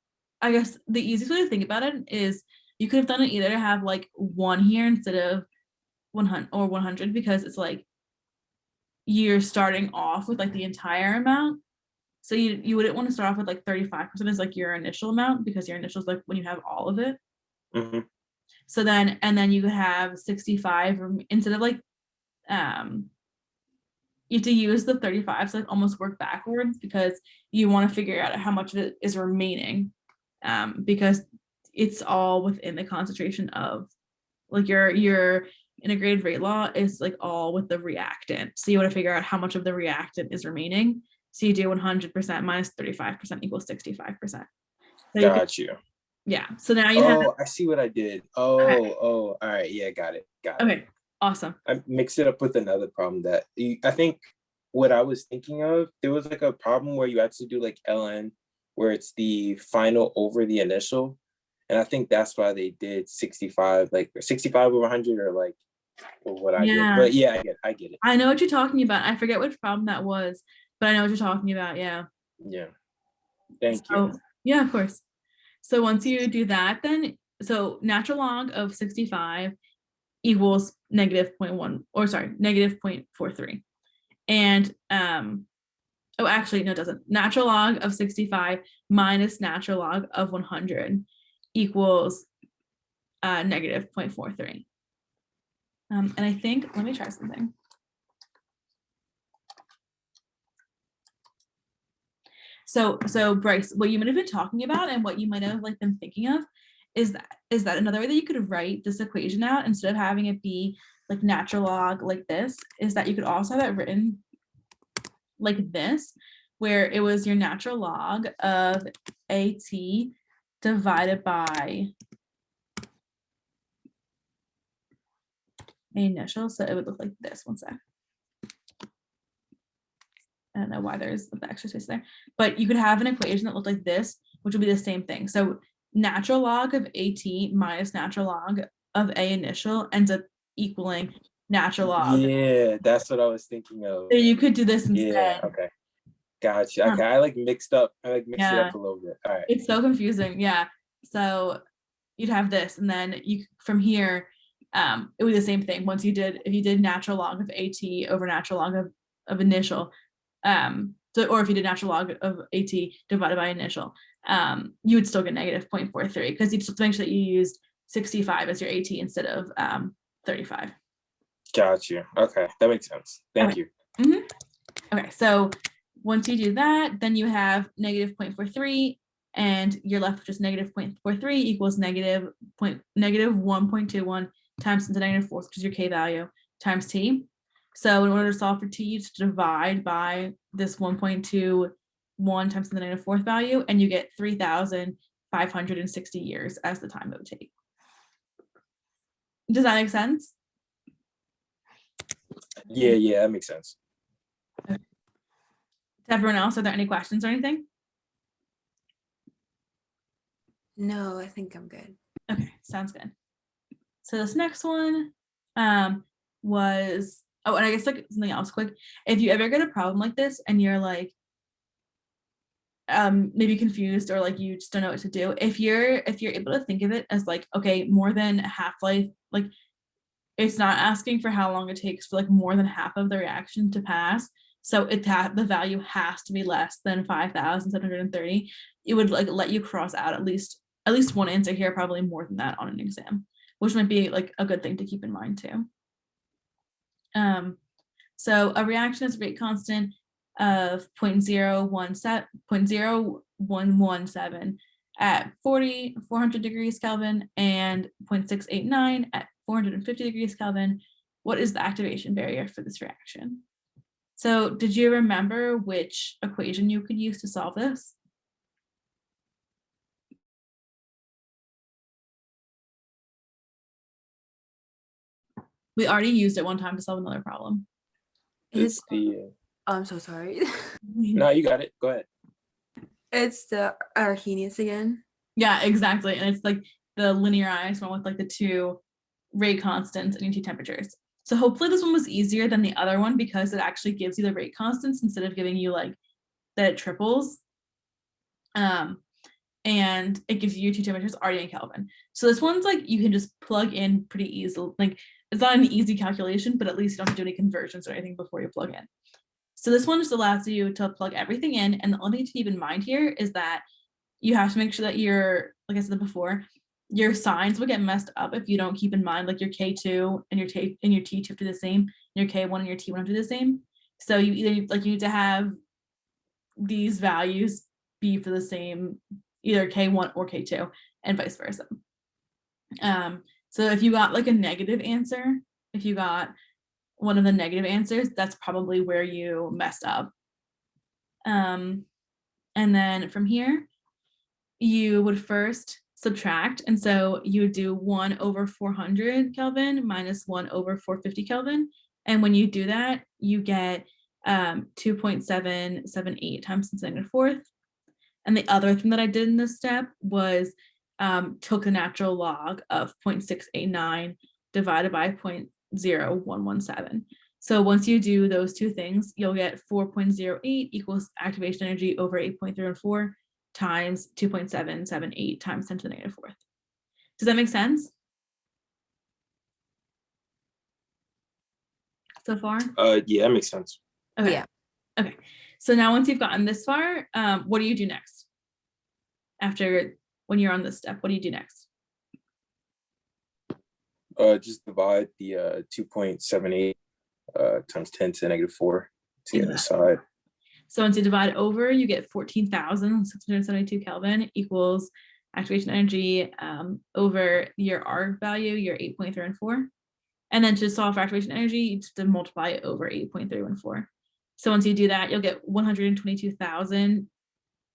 I guess the easiest way to think about it is you could have done it either to have like 1 here instead of 100 or 100, because it's like you're starting off with like the entire amount. So you wouldn't want to start off with like 35% as like your initial amount, because your initial is like when you have all of it. Mm-hmm. So then, and then you could have 65 instead of like, you have to use the 35 to like almost work backwards, because you want to figure out how much of it is remaining, because it's all within the concentration of like your integrated rate law is like all with the reactant. So you want to figure out how much of the reactant is remaining. So you do 100% minus 35% equals 65%. So Got you. Yeah. So now you have. Oh, I see what I did. Oh, all right. Yeah, got it. Okay. Awesome. I mixed it up with another problem that I think what I was thinking of, there was like a problem where you actually do like ln, where it's the final over the initial. And I think that's why they did 65, like 65 over 100, or like, or what I did. But yeah, I get it. I know what you're talking about. I forget which problem that was, but I know what you're talking about. Yeah. Yeah. Thank you. Yeah, of course. So once you do that, then, so natural log of 65 equals negative 0.1, or sorry, negative 0.43. And, oh, actually, no, it doesn't. Natural log of 65 minus natural log of 100 equals negative 0.43. And I think, let me try something. So Bryce, what you might have been talking about and what you might have like been thinking of is that another way that you could write this equation out, instead of having it be like natural log like this, is that you could also have it written like this, where it was your natural log of AT divided by initial. So it would look like this. One sec. I don't know why there's the extra space there, but you could have an equation that looked like this, which would be the same thing. So natural log of AT minus natural log of A initial ends up equaling natural log. Yeah, that's what I was thinking of. So you could do this instead. Yeah, okay. Gotcha. Okay, I like mixed it up a little bit. All right. It's so confusing. Yeah. So you'd have this, and then you from here, it would be the same thing. If you did natural log of AT over natural log of initial, so, or if you did natural log of AT divided by initial, you would still get negative 0.43, because you just make sure that you used 65 as your AT instead of 35. Got you. Okay, that makes sense. Thank you. Okay, so once you do that, then you have negative 0.43, and you're left with just negative 0.43 equals negative 1.21 times 10 to the negative fourth, which is your k value, times t. So in order to solve for t, you just divide by this 1.21 times 10 to the negative fourth value, and you get 3,560 years as the time it would take. Does that make sense? Yeah, that makes sense. To everyone else, are there any questions or anything? No, I think I'm good. Okay, sounds good. So this next one was, oh, and I guess like something else quick. If you ever get a problem like this and you're like maybe confused or like you just don't know what to do, if you're able to think of it as like, okay, more than half-life, like it's not asking for how long it takes for like more than half of the reaction to pass, so the value has to be less than 5,730. It would like let you cross out at least one answer here, probably more than that on an exam, which might be like a good thing to keep in mind too. So a reaction is a rate constant of 0.0117 at 400 degrees Kelvin and 0.689 at 450 degrees Kelvin. What is the activation barrier for this reaction? So did you remember which equation you could use to solve this? We already used it one time to solve another problem. It's the. Oh, I'm so sorry. No, you got it. Go ahead. It's the Arrhenius again. Yeah, exactly. And it's like the linearized one with like the two rate constants and two temperatures. So hopefully this one was easier than the other one because it actually gives you the rate constants instead of giving you like that it triples. And it gives you two temperatures already in Kelvin. So this one's like you can just plug in pretty easily. Like it's not an easy calculation, but at least you don't have to do any conversions or anything before you plug in. So this one just allows you to plug everything in. And the only thing to keep in mind here is that you have to make sure that like I said before, your signs will get messed up if you don't keep in mind like your K2 and your T2 have to be the same, your K1 and your T1 have to be the same. So you either like you need to have these values be for the same, either K1 or K2 and vice versa. So if you got like a negative answer, if you got one of the negative answers, that's probably where you messed up. And then from here, you would first subtract. And so you would do 1 over 400 Kelvin minus 1 over 450 Kelvin. And when you do that, you get 2.778 times 10 to the negative fourth. And the other thing that I did in this step was took the natural log of 0.689 divided by 0.0117. So once you do those two things, you'll get 4.08 equals activation energy over 8.314 times 2.778 times 10 to the negative fourth. Does that make sense so far? Yeah, that makes sense. Okay. Yeah. Okay. So now once you've gotten this far, what do you do next? After when you're on this step, what do you do next? Just divide the 2.78 times 10 to the negative 4 to the other side. So once you divide over, you get 14,672 Kelvin equals activation energy over your R value, your 8.314. And then to solve for activation energy, you just have to multiply it over 8.314. So once you do that, you'll get 122,000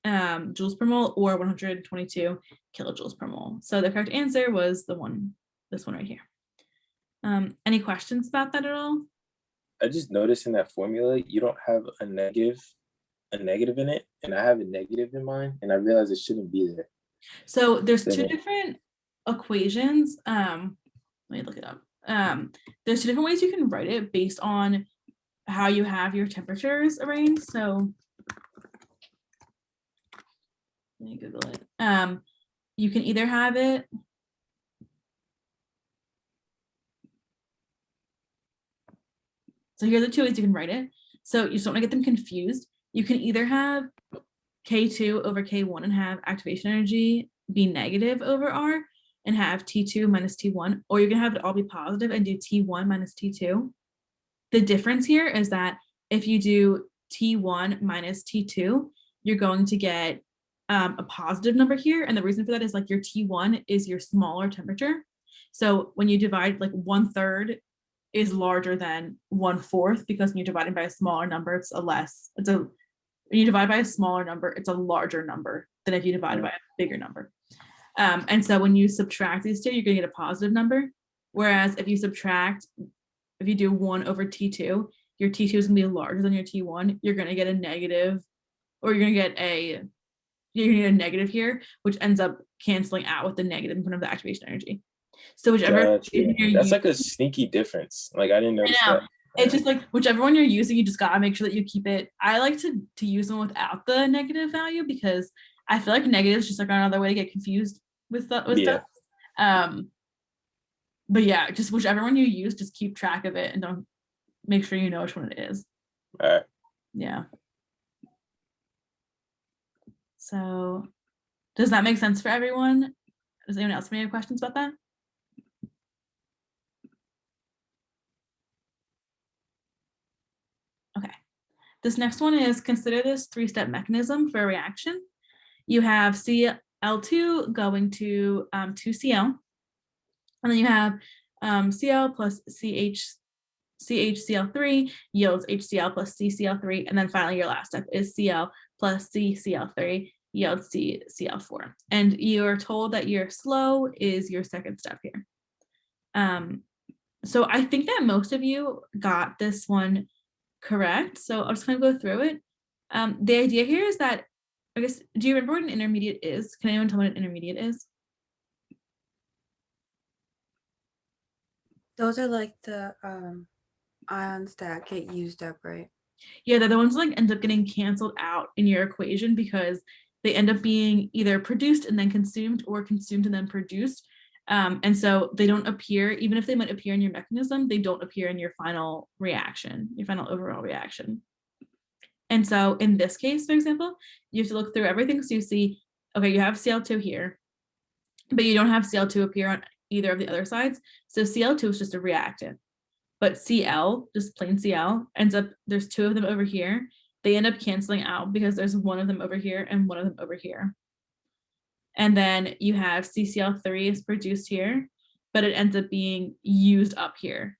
joules per mole or 122 kilojoules per mole. So the correct answer was this one right here. Any questions about that at all? I just noticed in that formula, you don't have a negative in it, and I have a negative in mine, and I realized it shouldn't be there. So there's two different equations. Let me look it up. There's two different ways you can write it based on how you have your temperatures arranged. So let me Google it. You can either have it so here are the two ways you can write it. So you just don't want to get them confused. You can either have K2 over K1 and have activation energy be negative over R, and have T2 minus T1, or you can have it all be positive and do T1 minus T2. The difference here is that if you do T1 minus T2, you're going to get a positive number here. And the reason for that is like your T1 is your smaller temperature. So when you divide, like 1/3 is larger than 1/4, because when you're dividing by a smaller number, when you divide by a smaller number, it's a larger number than if you divide by a bigger number. And so when you subtract these two, you're gonna get a positive number. Whereas if you do 1/T2, your T2 is gonna be larger than your T1, you're gonna get a negative, or you're gonna get a negative here, which ends up canceling out with the negative in front of the activation energy. So whichever that's like a sneaky difference. Like I didn't notice that. It's just like whichever one you're using, you just gotta make sure that you keep it. I like to use them without the negative value, because I feel like negatives just like another way to get confused with stuff. But yeah, just whichever one you use, just keep track of it and don't make sure you know which one it is. All right. Yeah. So does that make sense for everyone? Does anyone else have any questions about that? Okay. This next one is, consider this 3-step mechanism for a reaction. You have Cl2 going to 2Cl, and then you have Cl plus CHCl3 yields HCl plus CCl3, and then finally your last step is Cl plus CCl3 yields CCl4. And you're told that your slow is your second step here. So I think that most of you got this one correct. So I'll just kind of go through it. The idea here is that, I guess, do you remember what an intermediate is? Can anyone tell me what an intermediate is? Those are like the ions that get used up, right? Yeah, they're the ones that like end up getting canceled out in your equation, because they end up being either produced and then consumed, or consumed and then produced. And so they don't appear, even if they might appear in your mechanism, they don't appear in your final reaction, your final overall reaction. And so in this case, for example, you have to look through everything. So you see, okay, you have Cl2 here, but you don't have Cl2 appear on either of the other sides. So Cl2 is just a reactant, but Cl, just plain Cl, ends up, there's two of them over here. They end up canceling out because there's one of them over here and one of them over here. And then you have CCl3 is produced here, but it ends up being used up here.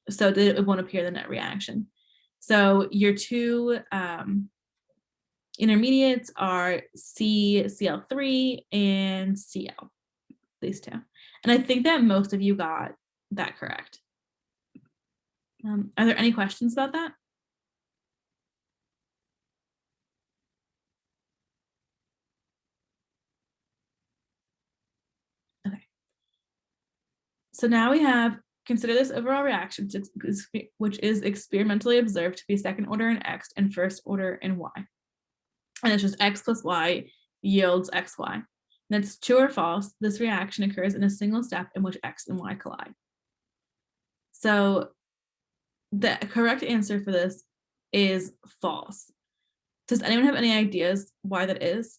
So it won't appear in the net reaction. So your two intermediates are CCl3 and Cl, these two. And I think that most of you got that correct. Are there any questions about that? Okay. So now we have, consider this overall reaction, which is experimentally observed to be second order in X and first order in Y. And it's just X plus Y yields XY. That's true or false. This reaction occurs in a single step in which X and Y collide. So the correct answer for this is false. Does anyone have any ideas why that is?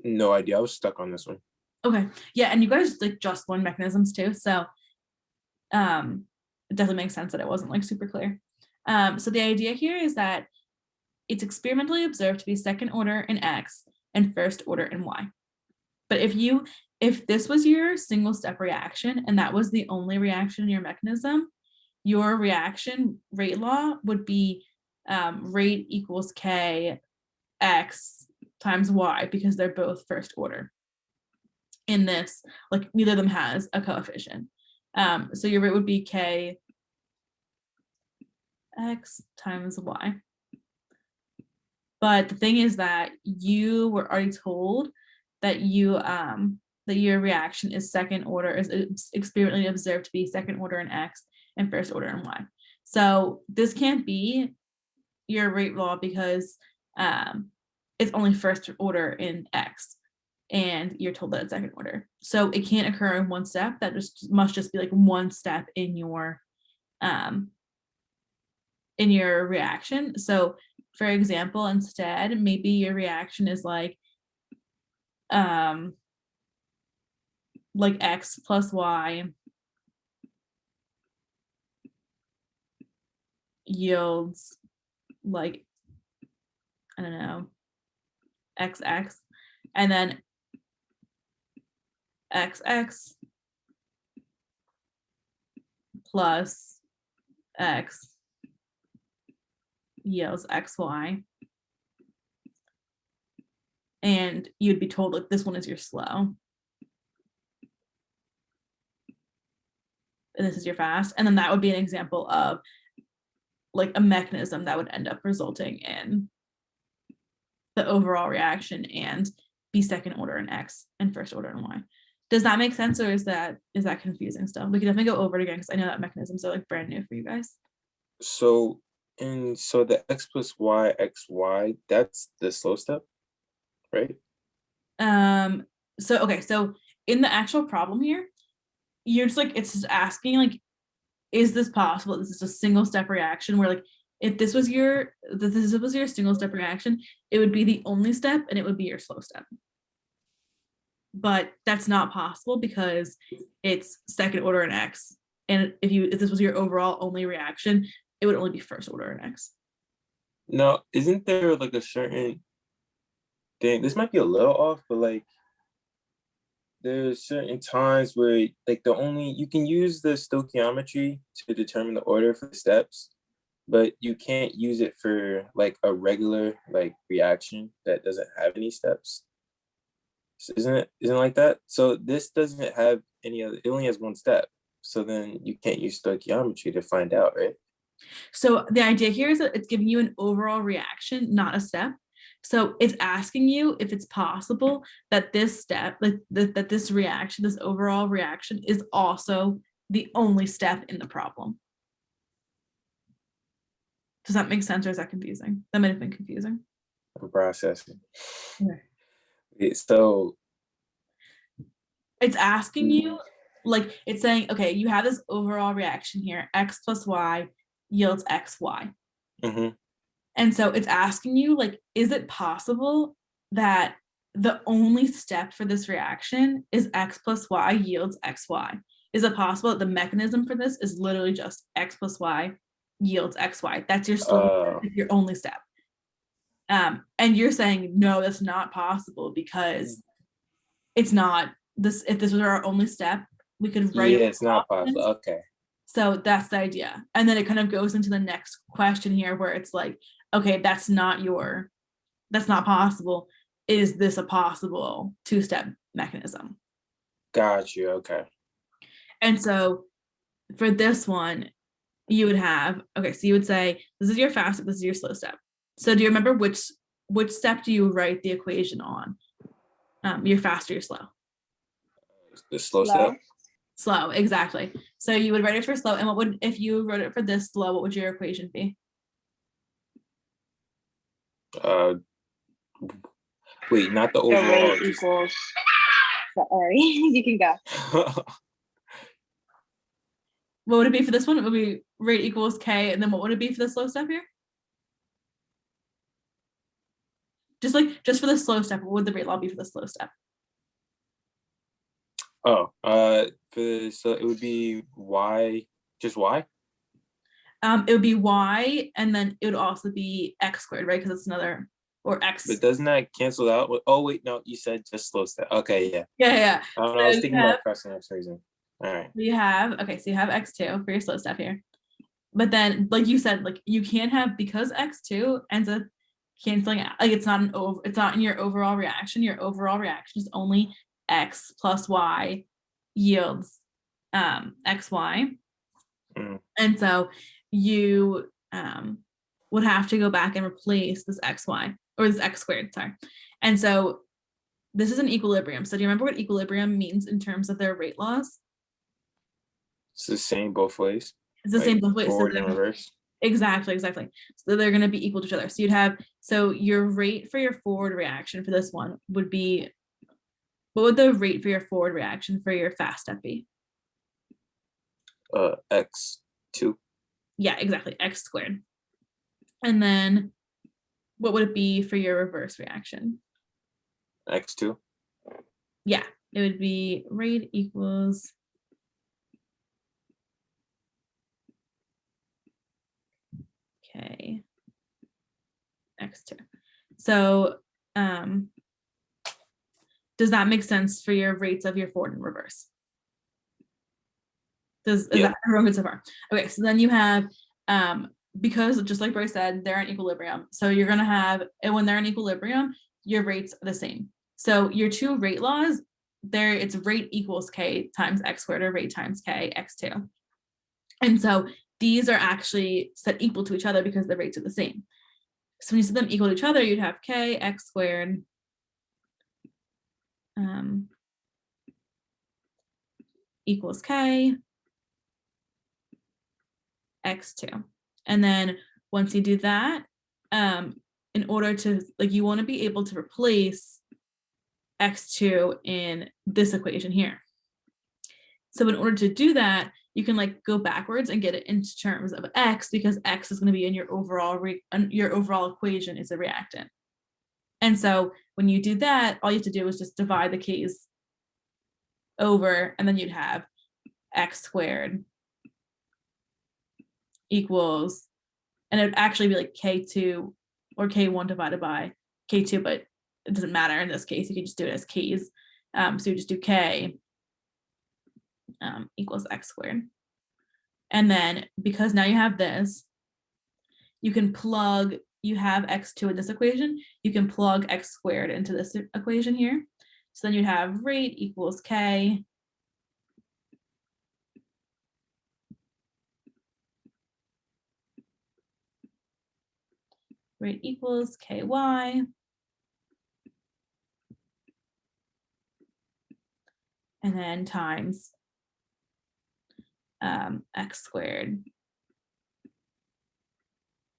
No idea. I was stuck on this one. Okay. Yeah, and you guys like just learned mechanisms too, so it doesn't make sense that it wasn't like super clear. So the idea here is that it's experimentally observed to be second order in X and first order in Y. But if this was your single step reaction and that was the only reaction in your mechanism, your reaction rate law would be rate equals K X times Y, because they're both first order. In this, like neither of them has a coefficient. So your rate would be K X times Y. But the thing is that you were already told that that your reaction is second order, is experimentally observed to be second order in X and first order in Y. So this can't be your rate law, because it's only first order in X and you're told that it's second order. So it can't occur in one step. That must just be like one step in your reaction. So for example, instead, maybe your reaction is like like x plus y yields like, I don't know, xx, and then xx plus x yields xy. And you'd be told like this one is your slow. And this is your fast. And then that would be an example of like a mechanism that would end up resulting in the overall reaction and be second order in X and first order in Y. Does that make sense, or is that confusing still? We can definitely go over it again because I know that mechanisms are like brand new for you guys. So the x plus y xy, that's the slow step, right? So in the actual problem here, you're just like, it's just asking like, is this possible? This is a single step reaction where like if this was your single step reaction, it would be the only step and it would be your slow step. But that's not possible because it's second order in X. And if this was your overall only reaction, it would only be first order in X. No, isn't there like a certain thing? This might be a little off, but like there's certain times where like you can use the stoichiometry to determine the order for the steps, but you can't use it for like a regular like reaction that doesn't have any steps. So isn't it like that? So this doesn't have any other, it only has one step. So then you can't use stoichiometry to find out, right? So the idea here is that it's giving you an overall reaction, not a step. So it's asking you if it's possible that this step, like that this reaction, this overall reaction is also the only step in the problem. Does that make sense, or is that confusing? That might have been confusing. I'm processing. Okay. So it's asking you, like it's saying, okay, you have this overall reaction here, x plus y yields xy. mm-hmm. And so it's asking you, like, is it possible that the only step for this reaction is x plus y yields xy? Is it possible that the mechanism for this is literally just x plus y yields xy? That's your slow, your only step. And you're saying, no, that's not possible because it's not this. If this was our only step, we could write. Yeah, it's not possible. Okay. So that's the idea. And then it kind of goes into the next question here where it's like, okay, that's not possible. Is this a possible two-step mechanism? Got you. Okay. And so for this one, you would have, okay, so you would say, this is your fast step, this is your slow step. So do you remember which step do you write the equation on? Your fast or your slow? The slow step? Slow, exactly. So you would write it for slow, and what would, if you wrote it for this slow, what would your equation be? Wait, not the overall. The rate equals, sorry, you can go. What would it be for this one? It would be rate equals K, and then what would it be for the slow step here? Just for the slow step, what would the rate law be for the slow step? So it would be Y, just Y? It would be Y, and then it would also be X squared, right? Because it's another, or X. But doesn't that cancel out? Oh, wait, no, you said just slow step. Okay, yeah. Yeah. So I was thinking about pressing for some reason. All right. So you have X2 for your slow step here. But then, like you said, like you can't have, because X2 ends up canceling out, like it's not in your overall reaction. Your overall reaction is only X plus Y yields XY. And so you would have to go back and replace this XY, or this X squared, sorry. And so this is an equilibrium. So do you remember what equilibrium means in terms of their rate laws? It's the same both ways. It's the same both ways. Forward and reverse. Exactly. So they're going to be equal to each other. So your rate for your forward reaction for this one would be, what would the rate for your forward reaction for your fast step be? X2. Yeah, exactly. X squared. And then what would it be for your reverse reaction? X2. Yeah, it would be rate equals K X2. So does that make sense for your rates of your forward and reverse? Is that everyone good so far? Okay, so then you have, because just like Bryce said, they're in equilibrium. So you're gonna have, and when they're in equilibrium, your rates are the same. So your two rate laws, there it's rate equals K times X squared or rate times K X2. And so these are actually set equal to each other because the rates are the same. So when you set them equal to each other, you'd have K X squared equals K X2. And then once you do that, in order to, like, you want to be able to replace X2 in this equation here. So in order to do that, you can like go backwards and get it into terms of X, because X is going to be in your overall equation is a reactant. And so when you do that, all you have to do is just divide the K's over, and then you'd have X squared equals, and it would actually be like K2 or K1 divided by K2, but it doesn't matter in this case. You can just do it as K's. So you just do K equals X squared. And then because now you have this, you can plug, you have X2 in this equation, you can plug X squared into this equation here. So then you'd have rate equals K rate equals KY and then times X squared.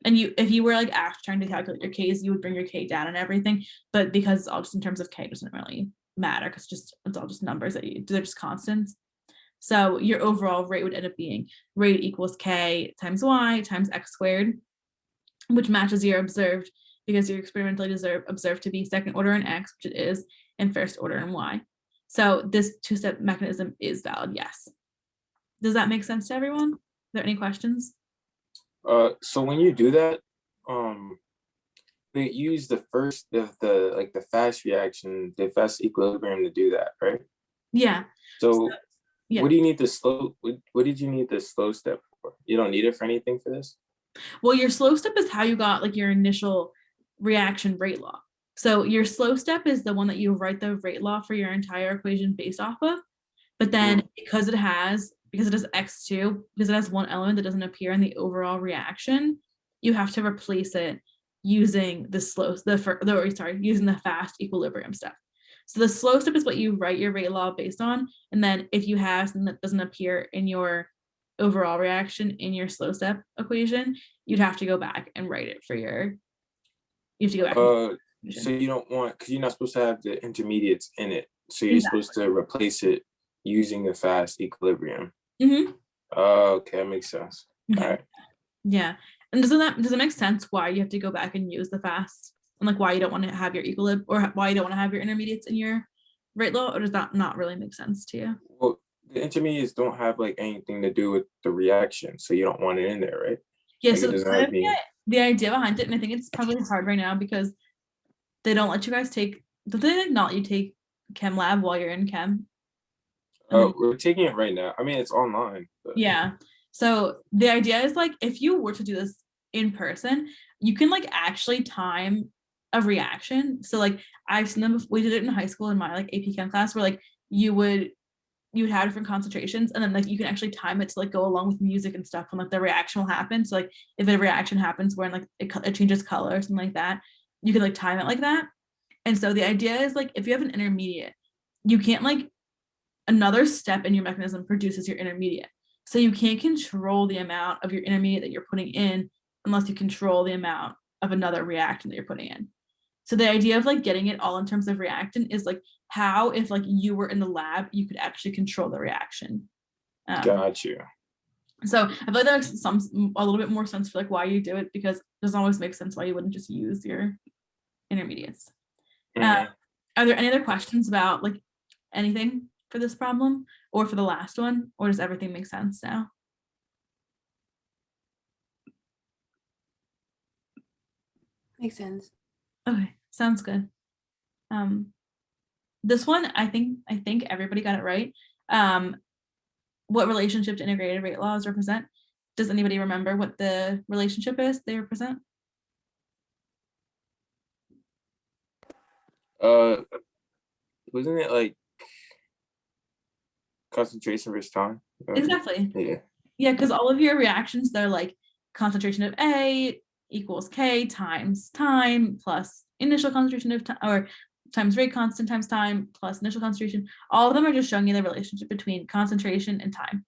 And if you were like actually trying to calculate your K's, you would bring your K down and everything, but because it's all just in terms of K, it doesn't really matter because it's all just numbers they're just constants. So your overall rate would end up being rate equals K times Y times X squared, which matches your observed, because you're experimentally observed to be second order in X, which it is, and first order in Y. So this two-step mechanism is valid, yes. Does that make sense to everyone? Are there any questions? So when you do that, they use the fast reaction, the fast equilibrium to do that, right? Yeah. So yeah. What do you need the slow? What did you need the slow step for? You don't need it for anything for this? Well, your slow step is how you got like your initial reaction rate law. So your slow step is the one that you write the rate law for your entire equation based off of. But then because it has X2, because it has one element that doesn't appear in the overall reaction, you have to replace it using using the fast equilibrium step. So the slow step is what you write your rate law based on. And then if you have something that doesn't appear in your overall reaction in your slow step equation, you'd have to go back and write it for your, you have to go back. So you don't want, because you're not supposed to have the intermediates in it. So you're supposed to replace it using the fast equilibrium. Okay, that makes sense. Okay. All right. Yeah. And does it make sense why you have to go back and use the fast, and like why you don't want to have your equilibrium, or why you don't want to have your intermediates in your rate law, or does that not really make sense to you? Well, the intermediates don't have like anything to do with the reaction, so you don't want it in there, right? Yeah, like so the idea behind it, and I think it's probably hard right now because they don't let you guys take, do they not let you take chem lab while you're in chem? We're taking it right now. I mean, it's online. But... Yeah. So the idea is like, if you were to do this in person, you can like actually time a reaction. So like I've seen them, we did it in high school in my like AP Chem class, where like you would have different concentrations, and then like you can actually time it to like go along with music and stuff when like the reaction will happen. So like if a reaction happens where like it changes color or something like that, you can like time it like that. And so the idea is like, if you have an intermediate, you can't like, another step in your mechanism produces your intermediate. So you can't control the amount of your intermediate that you're putting in unless you control the amount of another reactant that you're putting in. So the idea of like getting it all in terms of reactant is like how, if like you were in the lab, you could actually control the reaction. Got you. So I feel like that makes a little bit more sense for like why you do it, because it doesn't always make sense why you wouldn't just use your intermediates. Are there any other questions about like anything for this problem or for the last one, or does everything make sense now? Makes sense. Okay, sounds good. This one, I think everybody got it right. What relationship to integrated rate laws represent? Does anybody remember what the relationship is they represent? Wasn't it like concentration versus time? Exactly. Yeah. Yeah, because all of your reactions, they're like concentration of A equals K times time plus initial concentration of time, or times rate constant times time plus initial concentration. All of them are just showing you the relationship between concentration and time.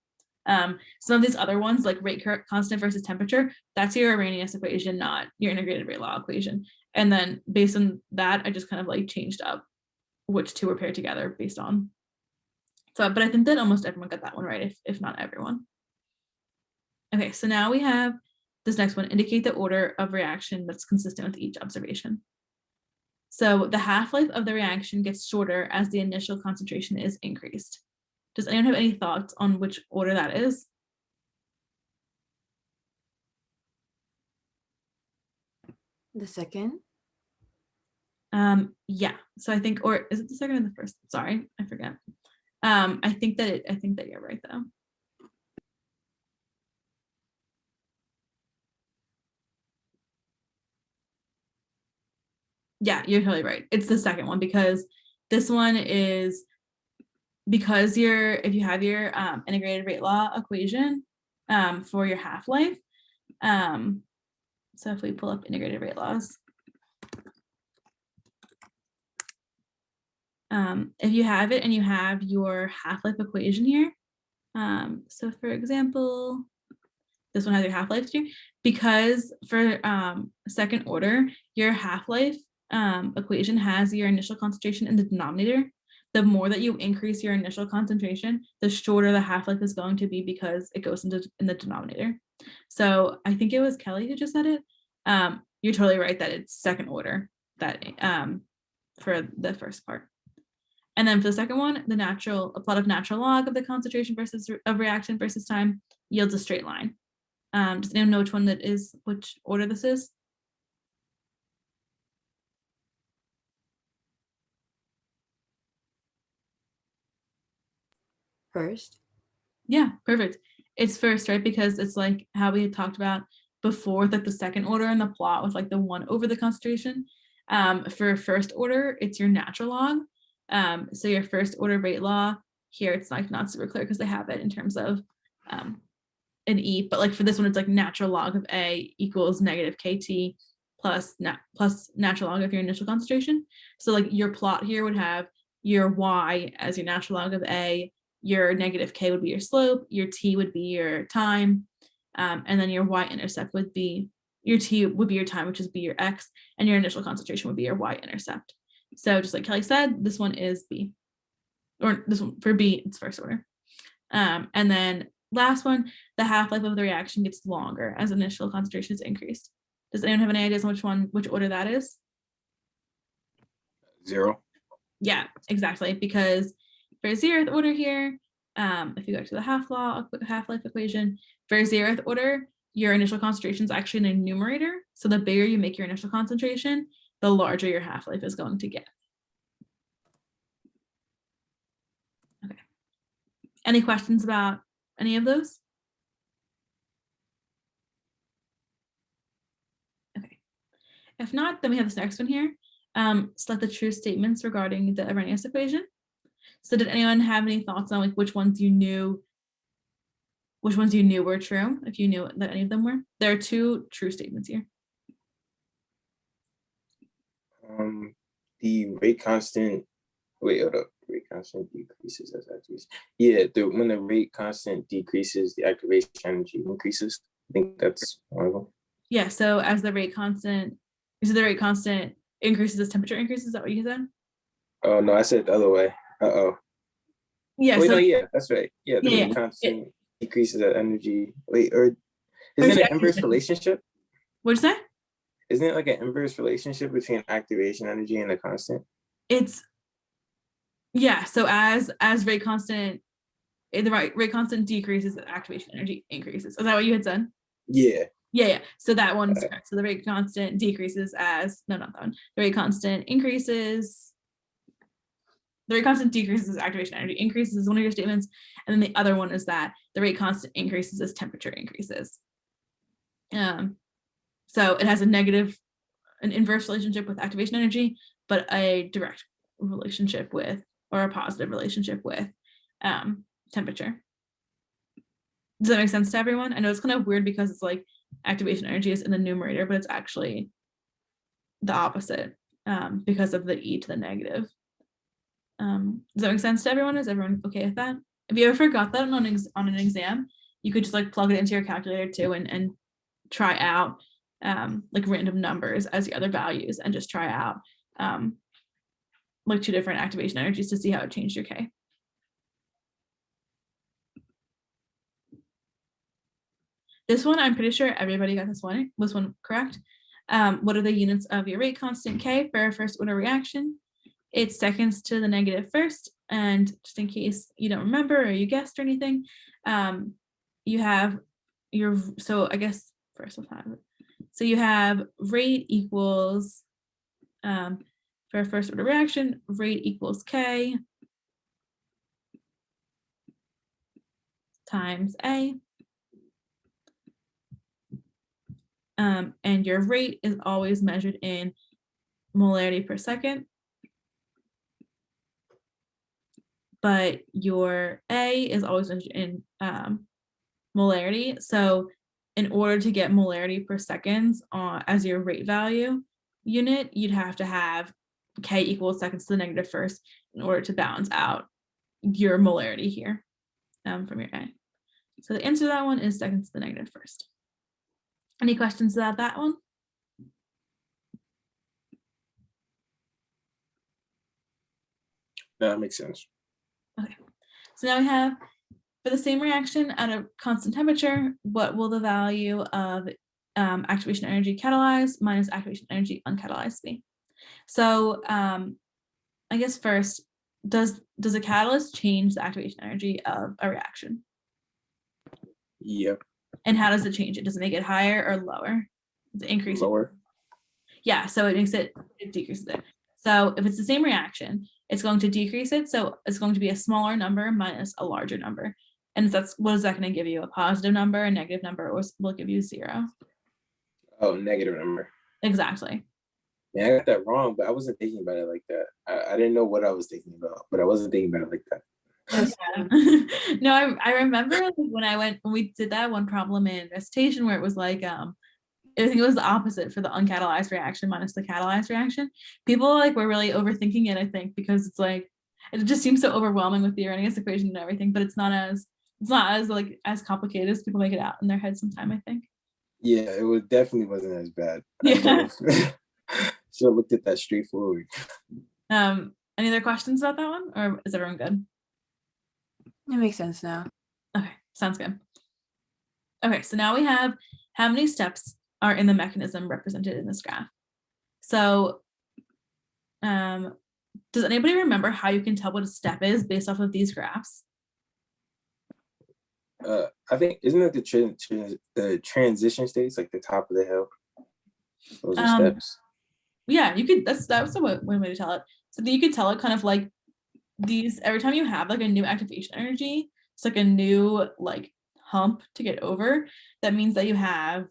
Some of these other ones, like rate constant versus temperature, that's your Arrhenius equation, not your integrated rate law equation. And then based on that, I just kind of like changed up which two were paired together based on. So, but I think that almost everyone got that one right, if not everyone. Okay, so now we have this next one, indicate the order of reaction that's consistent with each observation. So the half-life of the reaction gets shorter as the initial concentration is increased. Does anyone have any thoughts on which order that is? The second? Yeah, so I think, or is it the second or the first? Sorry, I forget. I think that you're right though. Yeah, you're totally right. It's the second one, because this one is because if you have your integrated rate law equation for your half-life. So if we pull up integrated rate laws, if you have it and you have your half-life equation here, so for example, this one has your half-life here, because for second order, your half-life equation has your initial concentration in the denominator. The more that you increase your initial concentration, the shorter the half-life is going to be, because it goes in the denominator. So I think it was Kelly who just said it. You're totally right that it's second order, that for the first part. And then for the second one, a plot of natural log of the concentration of reaction versus time yields a straight line. Does anyone know which order this is? First? Yeah, perfect. It's first, right? Because it's like how we had talked about before, that the second order in the plot was like the 1 over the concentration. For first order, it's your natural log. So your first order rate law here, it's like not super clear because they have it in terms of an E, but like for this one, it's like natural log of A equals negative KT plus natural log of your initial concentration. So like your plot here would have your Y as your natural log of A, your negative K would be your slope, your T would be your time, and then your Y-intercept would be, your T would be your time, which is be your X, and your initial concentration would be your Y-intercept. So just like Kelly said, this one is B, or this one for B, it's first order. And then last one, the half-life of the reaction gets longer as initial concentration is increased. Does anyone have any ideas on which order that is? 0. Yeah, exactly, because for 0th order here, if you go to the half-life equation, for 0th order, your initial concentration is actually in a numerator. So the bigger you make your initial concentration, the larger your half-life is going to get. Okay. Any questions about any of those? Okay. If not, then we have this next one here. Select the true statements regarding the Arrhenius equation. So did anyone have any thoughts on like which ones you knew were true, if you knew that any of them were? There are 2 true statements here. The rate constant, wait, hold up. Rate constant decreases as activation. Yeah, when the rate constant decreases, the activation energy increases. I think that's one of them. Yeah, so as the rate constant increases as temperature increases, is that what you said? Oh no, I said it the other way. Yeah. Wait, so no, yeah, that's right. Yeah, the rate constant decreases the energy. Wait, or isn't it an inverse relationship? What'd you say? Isn't it like an inverse relationship between activation energy and a constant? Yeah, so as rate constant, the rate constant decreases, the activation energy increases. Is that what you had said? Yeah. Yeah. So that one's correct. So the rate constant decreases as, no, not that one. The rate constant increases. The rate constant decreases as activation energy increases is one of your statements. And then the other one is that the rate constant increases as temperature increases. So it has an inverse relationship with activation energy, but a direct relationship with, or a positive relationship with temperature. Does that make sense to everyone? I know it's kind of weird because it's like activation energy is in the numerator, but it's actually the opposite because of the e to the negative. Does that make sense to everyone? Is everyone okay with that? If you ever forgot that on an exam, you could just like plug it into your calculator too and try out like random numbers as the other values and just try out like 2 different activation energies to see how it changed your K. This one, I'm pretty sure everybody got this one correct. What are the units of your rate constant K for a first order reaction? It's seconds to the negative first. And just in case you don't remember or you guessed or anything, you have your, so I guess first let's have it. So you have rate equals, for a first order reaction, rate equals K times A. And your rate is always measured in molarity per second. But your A is always measured in molarity. So in order to get molarity per seconds as your rate value unit, you'd have to have K equals seconds to the negative first in order to balance out your molarity here from your A. So the answer to that one is seconds to the negative first. Any questions about that one? That makes sense. Okay. So now we have, for the same reaction at a constant temperature, what will the value of activation energy catalyzed minus activation energy uncatalyzed be? So I guess first, does a catalyst change the activation energy of a reaction? Yep. And how does it change it? Does it make it higher or lower? Does it increase Lower. Yeah, so it decreases it. So if it's the same reaction, it's going to decrease it. So it's going to be a smaller number minus a larger number. And what is that going to give you? A positive number, a negative number, or will it give you 0? Oh, negative number. Exactly. Yeah, I got that wrong, but I wasn't thinking about it like that. I didn't know what I was thinking about, but I wasn't thinking about it like that. Yeah. No, I remember like when we did that one problem in recitation where it was like I think it was the opposite for the uncatalyzed reaction minus the catalyzed reaction. People like were really overthinking it, I think, because it's like it just seems so overwhelming with the Arrhenius equation and everything, but it's not as like as complicated as people make it out in their head sometime, I think. Yeah, it definitely wasn't as bad. Yeah. Should have looked at that straightforward. Any other questions about that one, or is everyone good? It makes sense now. Okay, sounds good. Okay, so now we have how many steps are in the mechanism represented in this graph. So does anybody remember how you can tell what a step is based off of these graphs? I think, isn't it the transition states, like the top of the hill? Those are steps. Yeah, you could, that was one way to tell it. So you could tell it kind of like these, every time you have like a new activation energy, it's like a new like hump to get over. That means that you have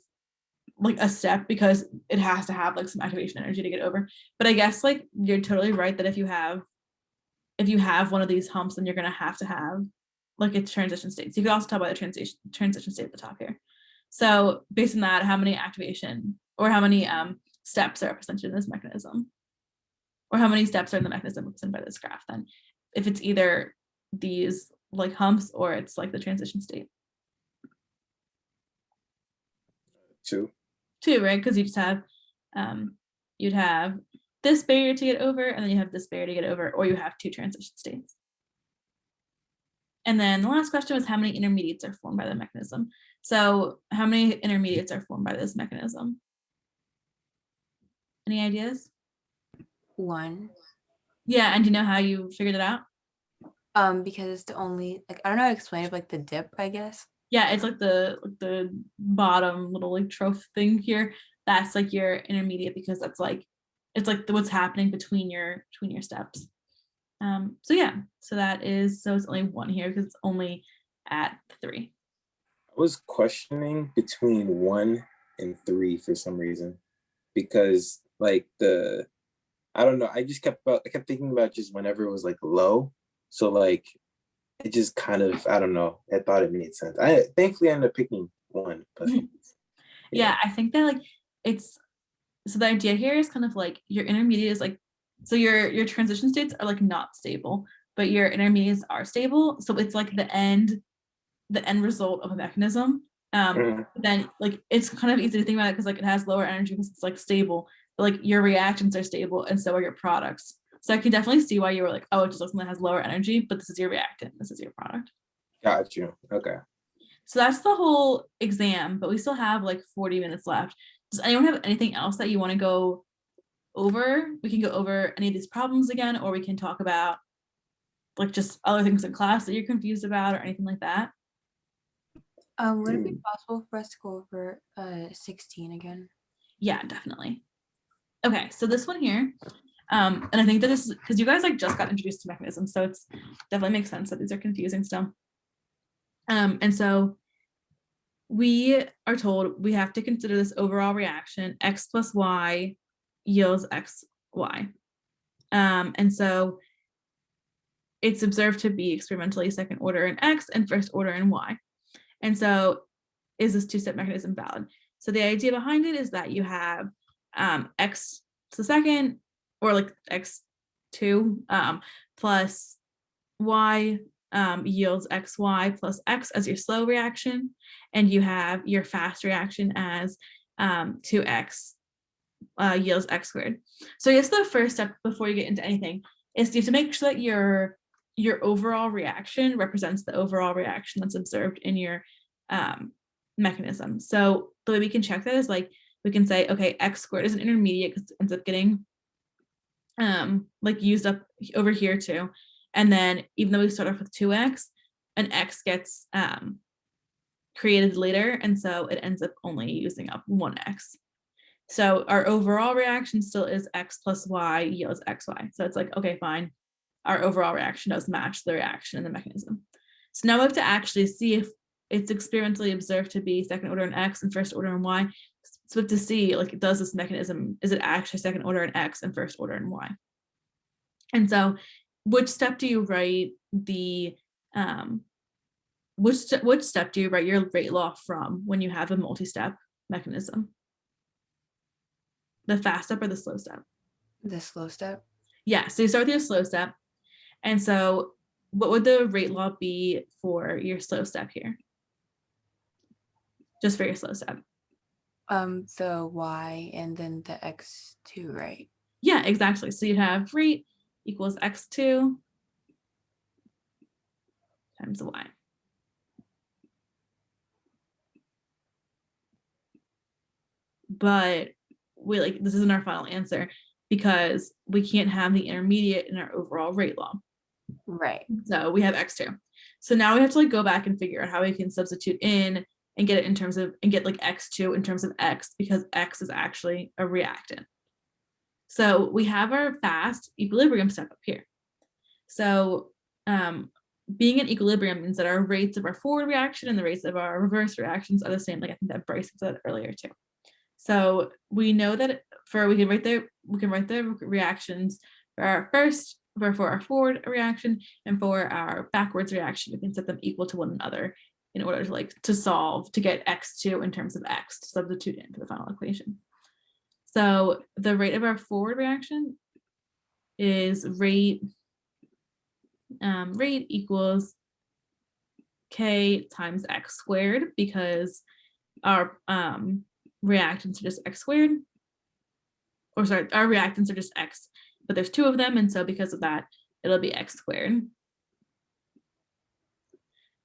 like a step because it has to have like some activation energy to get over. But I guess like you're totally right that if you have one of these humps, then you're gonna have to have like its transition states. You could also tell by the transition state at the top here. So based on that, how many activation or how many steps are represented in this mechanism? Or how many steps are in the mechanism represented by this graph then? If it's either these like humps or it's like the transition state. 2. 2, right? Because you just have, you'd have this barrier to get over, and then you have this barrier to get over, or you have 2 transition states. And then the last question was how many intermediates are formed by the mechanism. So how many intermediates are formed by this mechanism? Any ideas? 1. Yeah, and do you know how you figured it out? Because it's the only, like, I don't know how to explain it, but, like the dip, I guess. Yeah, it's like the bottom little like troph thing here. That's like your intermediate because that's like it's like what's happening between your steps. So yeah, so it's only 1 here because it's only at 3. I was questioning between 1 and 3 for some reason because like I don't know, I kept thinking about just whenever it was like low. So like it just kind of, I don't know, I thought it made sense. I thankfully ended up picking 1, but Yeah, I think that like it's so the idea here is kind of like your intermediate is like so your transition states are like not stable, but your intermediates are stable. So it's like the end result of a mechanism. Mhm. Then like it's kind of easy to think about it because like it has lower energy because it's like stable, but like your reactions are stable and so are your products. So I can definitely see why you were like, oh, it just looks like it has lower energy, but this is your reactant, this is your product. Got you. Okay. So that's the whole exam, but we still have like 40 minutes left. Does anyone have anything else that you want to go over? We can go over any of these problems again, or we can talk about like just other things in class that you're confused about or anything like that. Would it be possible for us to go over 16 again? Yeah, definitely. Okay, so this one here, and I think that this is because you guys like just got introduced to mechanisms, so it's definitely makes sense that these are confusing still. And so we are told we have to consider this overall reaction, x plus y yields x y. And so it's observed to be experimentally second order in x and first order in y. And so is this two-step mechanism valid? So the idea behind it is that you have x to the second, or like x2 plus y yields xy plus x as your slow reaction, and you have your fast reaction as 2x yields x squared. So I guess the first step before you get into anything is you have to make sure that your overall reaction represents the overall reaction that's observed in your mechanism. So the way we can check that is like we can say, okay, x squared is an intermediate because it ends up getting like used up over here too. And then even though we start off with 2x, an x gets created later, and so it ends up only using up 1x. So our overall reaction still is x plus y yields xy. So it's like, okay, fine. Our overall reaction does match the reaction in the mechanism. So now we have to actually see if it's experimentally observed to be second order in x and first order in y. So we have to see, like, does this mechanism, is it actually second order in x and first order in y? And so which step do you write the which step do you write your rate law from when you have a multi-step mechanism? The fast step or the slow step? The slow step. Yeah, so you start with your slow step. And so what would the rate law be for your slow step here? Just for your slow step. The y and then the x2, right? Yeah, exactly. So you'd have rate equals x2 times the y. But we like this isn't our final answer because we can't have the intermediate in our overall rate law. Right. So we have x2. So now we have to like go back and figure out how we can substitute in and get it in terms of and get like x2 in terms of x, because x is actually a reactant. So we have our fast equilibrium step up here. So being in equilibrium means that our rates of our forward reaction and the rates of our reverse reactions are the same. Like I think that Bryce said earlier too. So we know that we can write the reactions for our forward reaction and for our backwards reaction. We can set them equal to one another in order to get x2 in terms of x to substitute into the final equation. So the rate of our forward reaction is rate equals k times x squared, because our reactants are just x squared, or sorry, our reactants are just x, but there's 2 of them, and so because of that, it'll be x squared.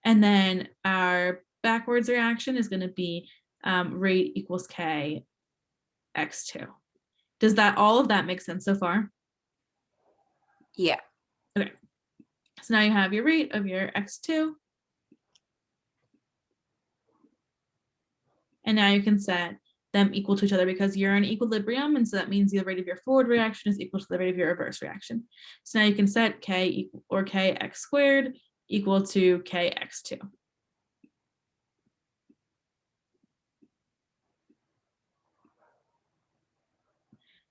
And then our backwards reaction is going to be rate equals k x2. Does all of that make sense so far? Yeah. Okay. So now you have your rate of your x2. And now you can set them equal to each other because you're in equilibrium. And so that means the rate of your forward reaction is equal to the rate of your reverse reaction. So now you can set k equal, or kx squared equal to kx2.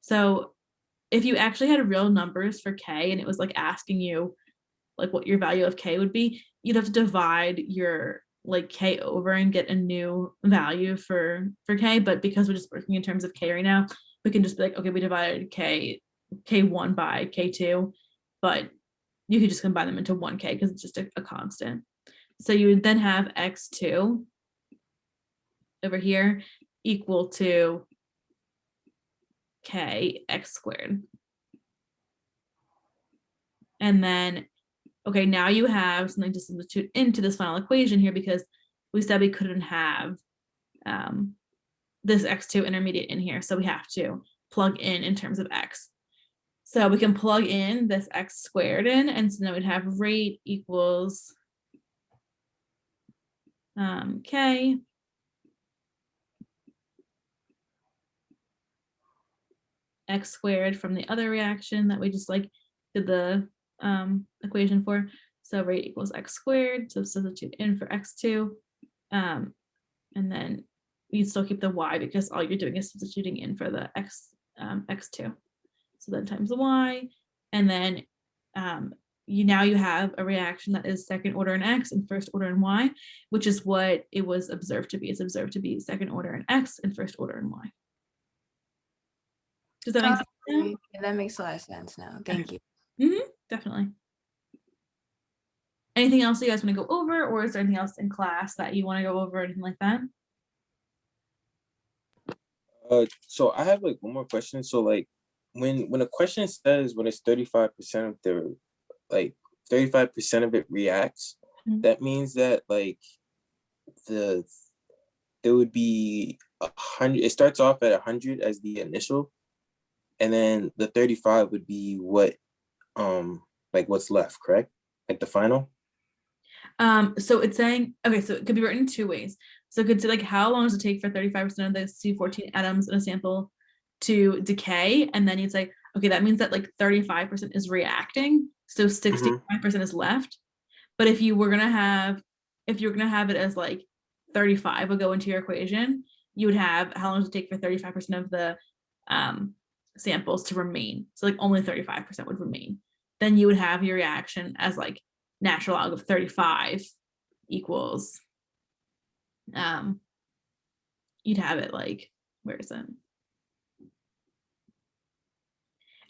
So if you actually had real numbers for k and it was like asking you like what your value of k would be, you'd have to divide your like k over and get a new value for k. But because we're just working in terms of k right now, we can just be like, okay, we divided k1 by k2, but you could just combine them into 1k because it's just a constant. So you would then have x2 over here equal to kx squared. And then, okay, now you have something to substitute into this final equation here because we said we couldn't have this x2 intermediate in here. So we have to plug in terms of x. So we can plug in this x squared in, and so then we'd have rate equals k x squared from the other reaction that we just like did the equation for. So rate equals x squared, so substitute in for x2, and then you still keep the y because all you're doing is substituting in for the x2. So then times the y, and then you have a reaction that is second order in x and first order in y, which is what it was observed to be. It's observed to be second order in x and first order in y. Does that make sense now? Yeah, that makes a lot of sense now. Thank you. Definitely. Anything else you guys want to go over, or is there anything else in class that you want to go over, or anything like that? So I have like one more question. So like when a question says when it's 35% of the 35% of it reacts, that means that like there would be 100. It starts off at 100 as the initial, and then the 35 would be what like what's left, correct? Like the final. So it's saying, okay, so it could be written two ways. So it could say like, how long does it take for 35% of the C14 atoms in a sample to decay? And then you'd say, okay, that means that like 35% is reacting, so 65% is left. But if you're gonna have it as like 35 would go into your equation, you would have how long does it take for 35% of the samples to remain? So like only 35% would remain. Then you would have your reaction as like natural log of 35 equals you'd have it like, where is it?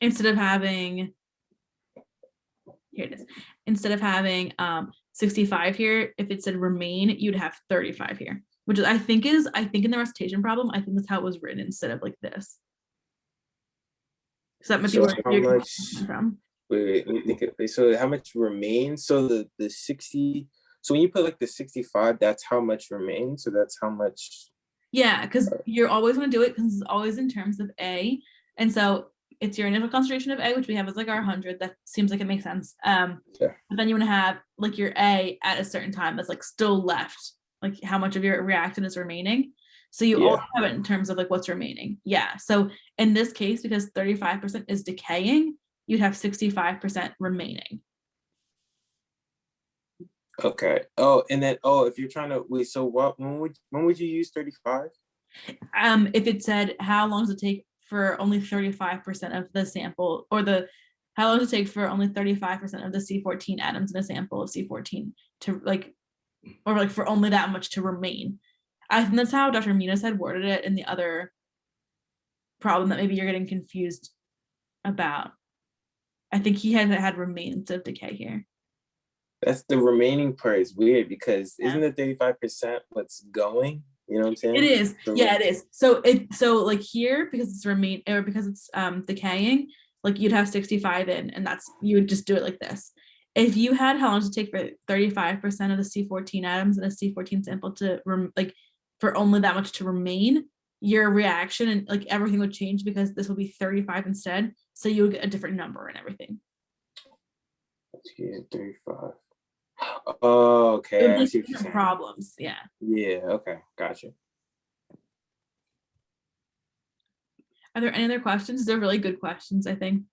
Instead of having, here it is, instead of having 65 here, if it said remain, you'd have 35 here, which is I think in the recitation problem, I think that's how it was written instead of like this. So that might be where you're coming from. Wait, let me think of it. So how much remains? So the 60, so when you put like the 65, that's how much remains. So that's how much. Yeah, because you're always going to do it because it's always in terms of A. And so it's your initial concentration of A, which we have as like our 100. That seems like it makes sense. Yeah. But then you want to have like your A at a certain time that's like still left, like how much of your reactant is remaining. So you all have it in terms of like what's remaining. Yeah. So in this case, because 35% is decaying, you'd have 65% remaining. Okay. Oh, and then if you're trying to wait, so when would you use 35? If it said how long does it take for only 35% of the sample, or how long does it take for only 35% of the C14 atoms in a sample of C14 to like, or like for only that much to remain. I think that's how Dr. Muniz had worded it in the other problem that maybe you're getting confused about. I think he had remain instead of decay here. That's the remaining part is weird because isn't the 35% what's going? You know what I'm saying? It is. Yeah, it is. So like here, because it's remain, or because it's decaying, like you'd have 65 in, and you would just do it like this. If you had how long does it take for 35% of the C14 atoms in a C14 sample to for only that much to remain, your reaction and like everything would change because this will be 35 instead. So you would get a different number and everything. Yeah, 35. Oh, It okay. would I be see what you're different saying. problems. Yeah. Yeah, okay, gotcha. Are there any other questions? They're really good questions, I think.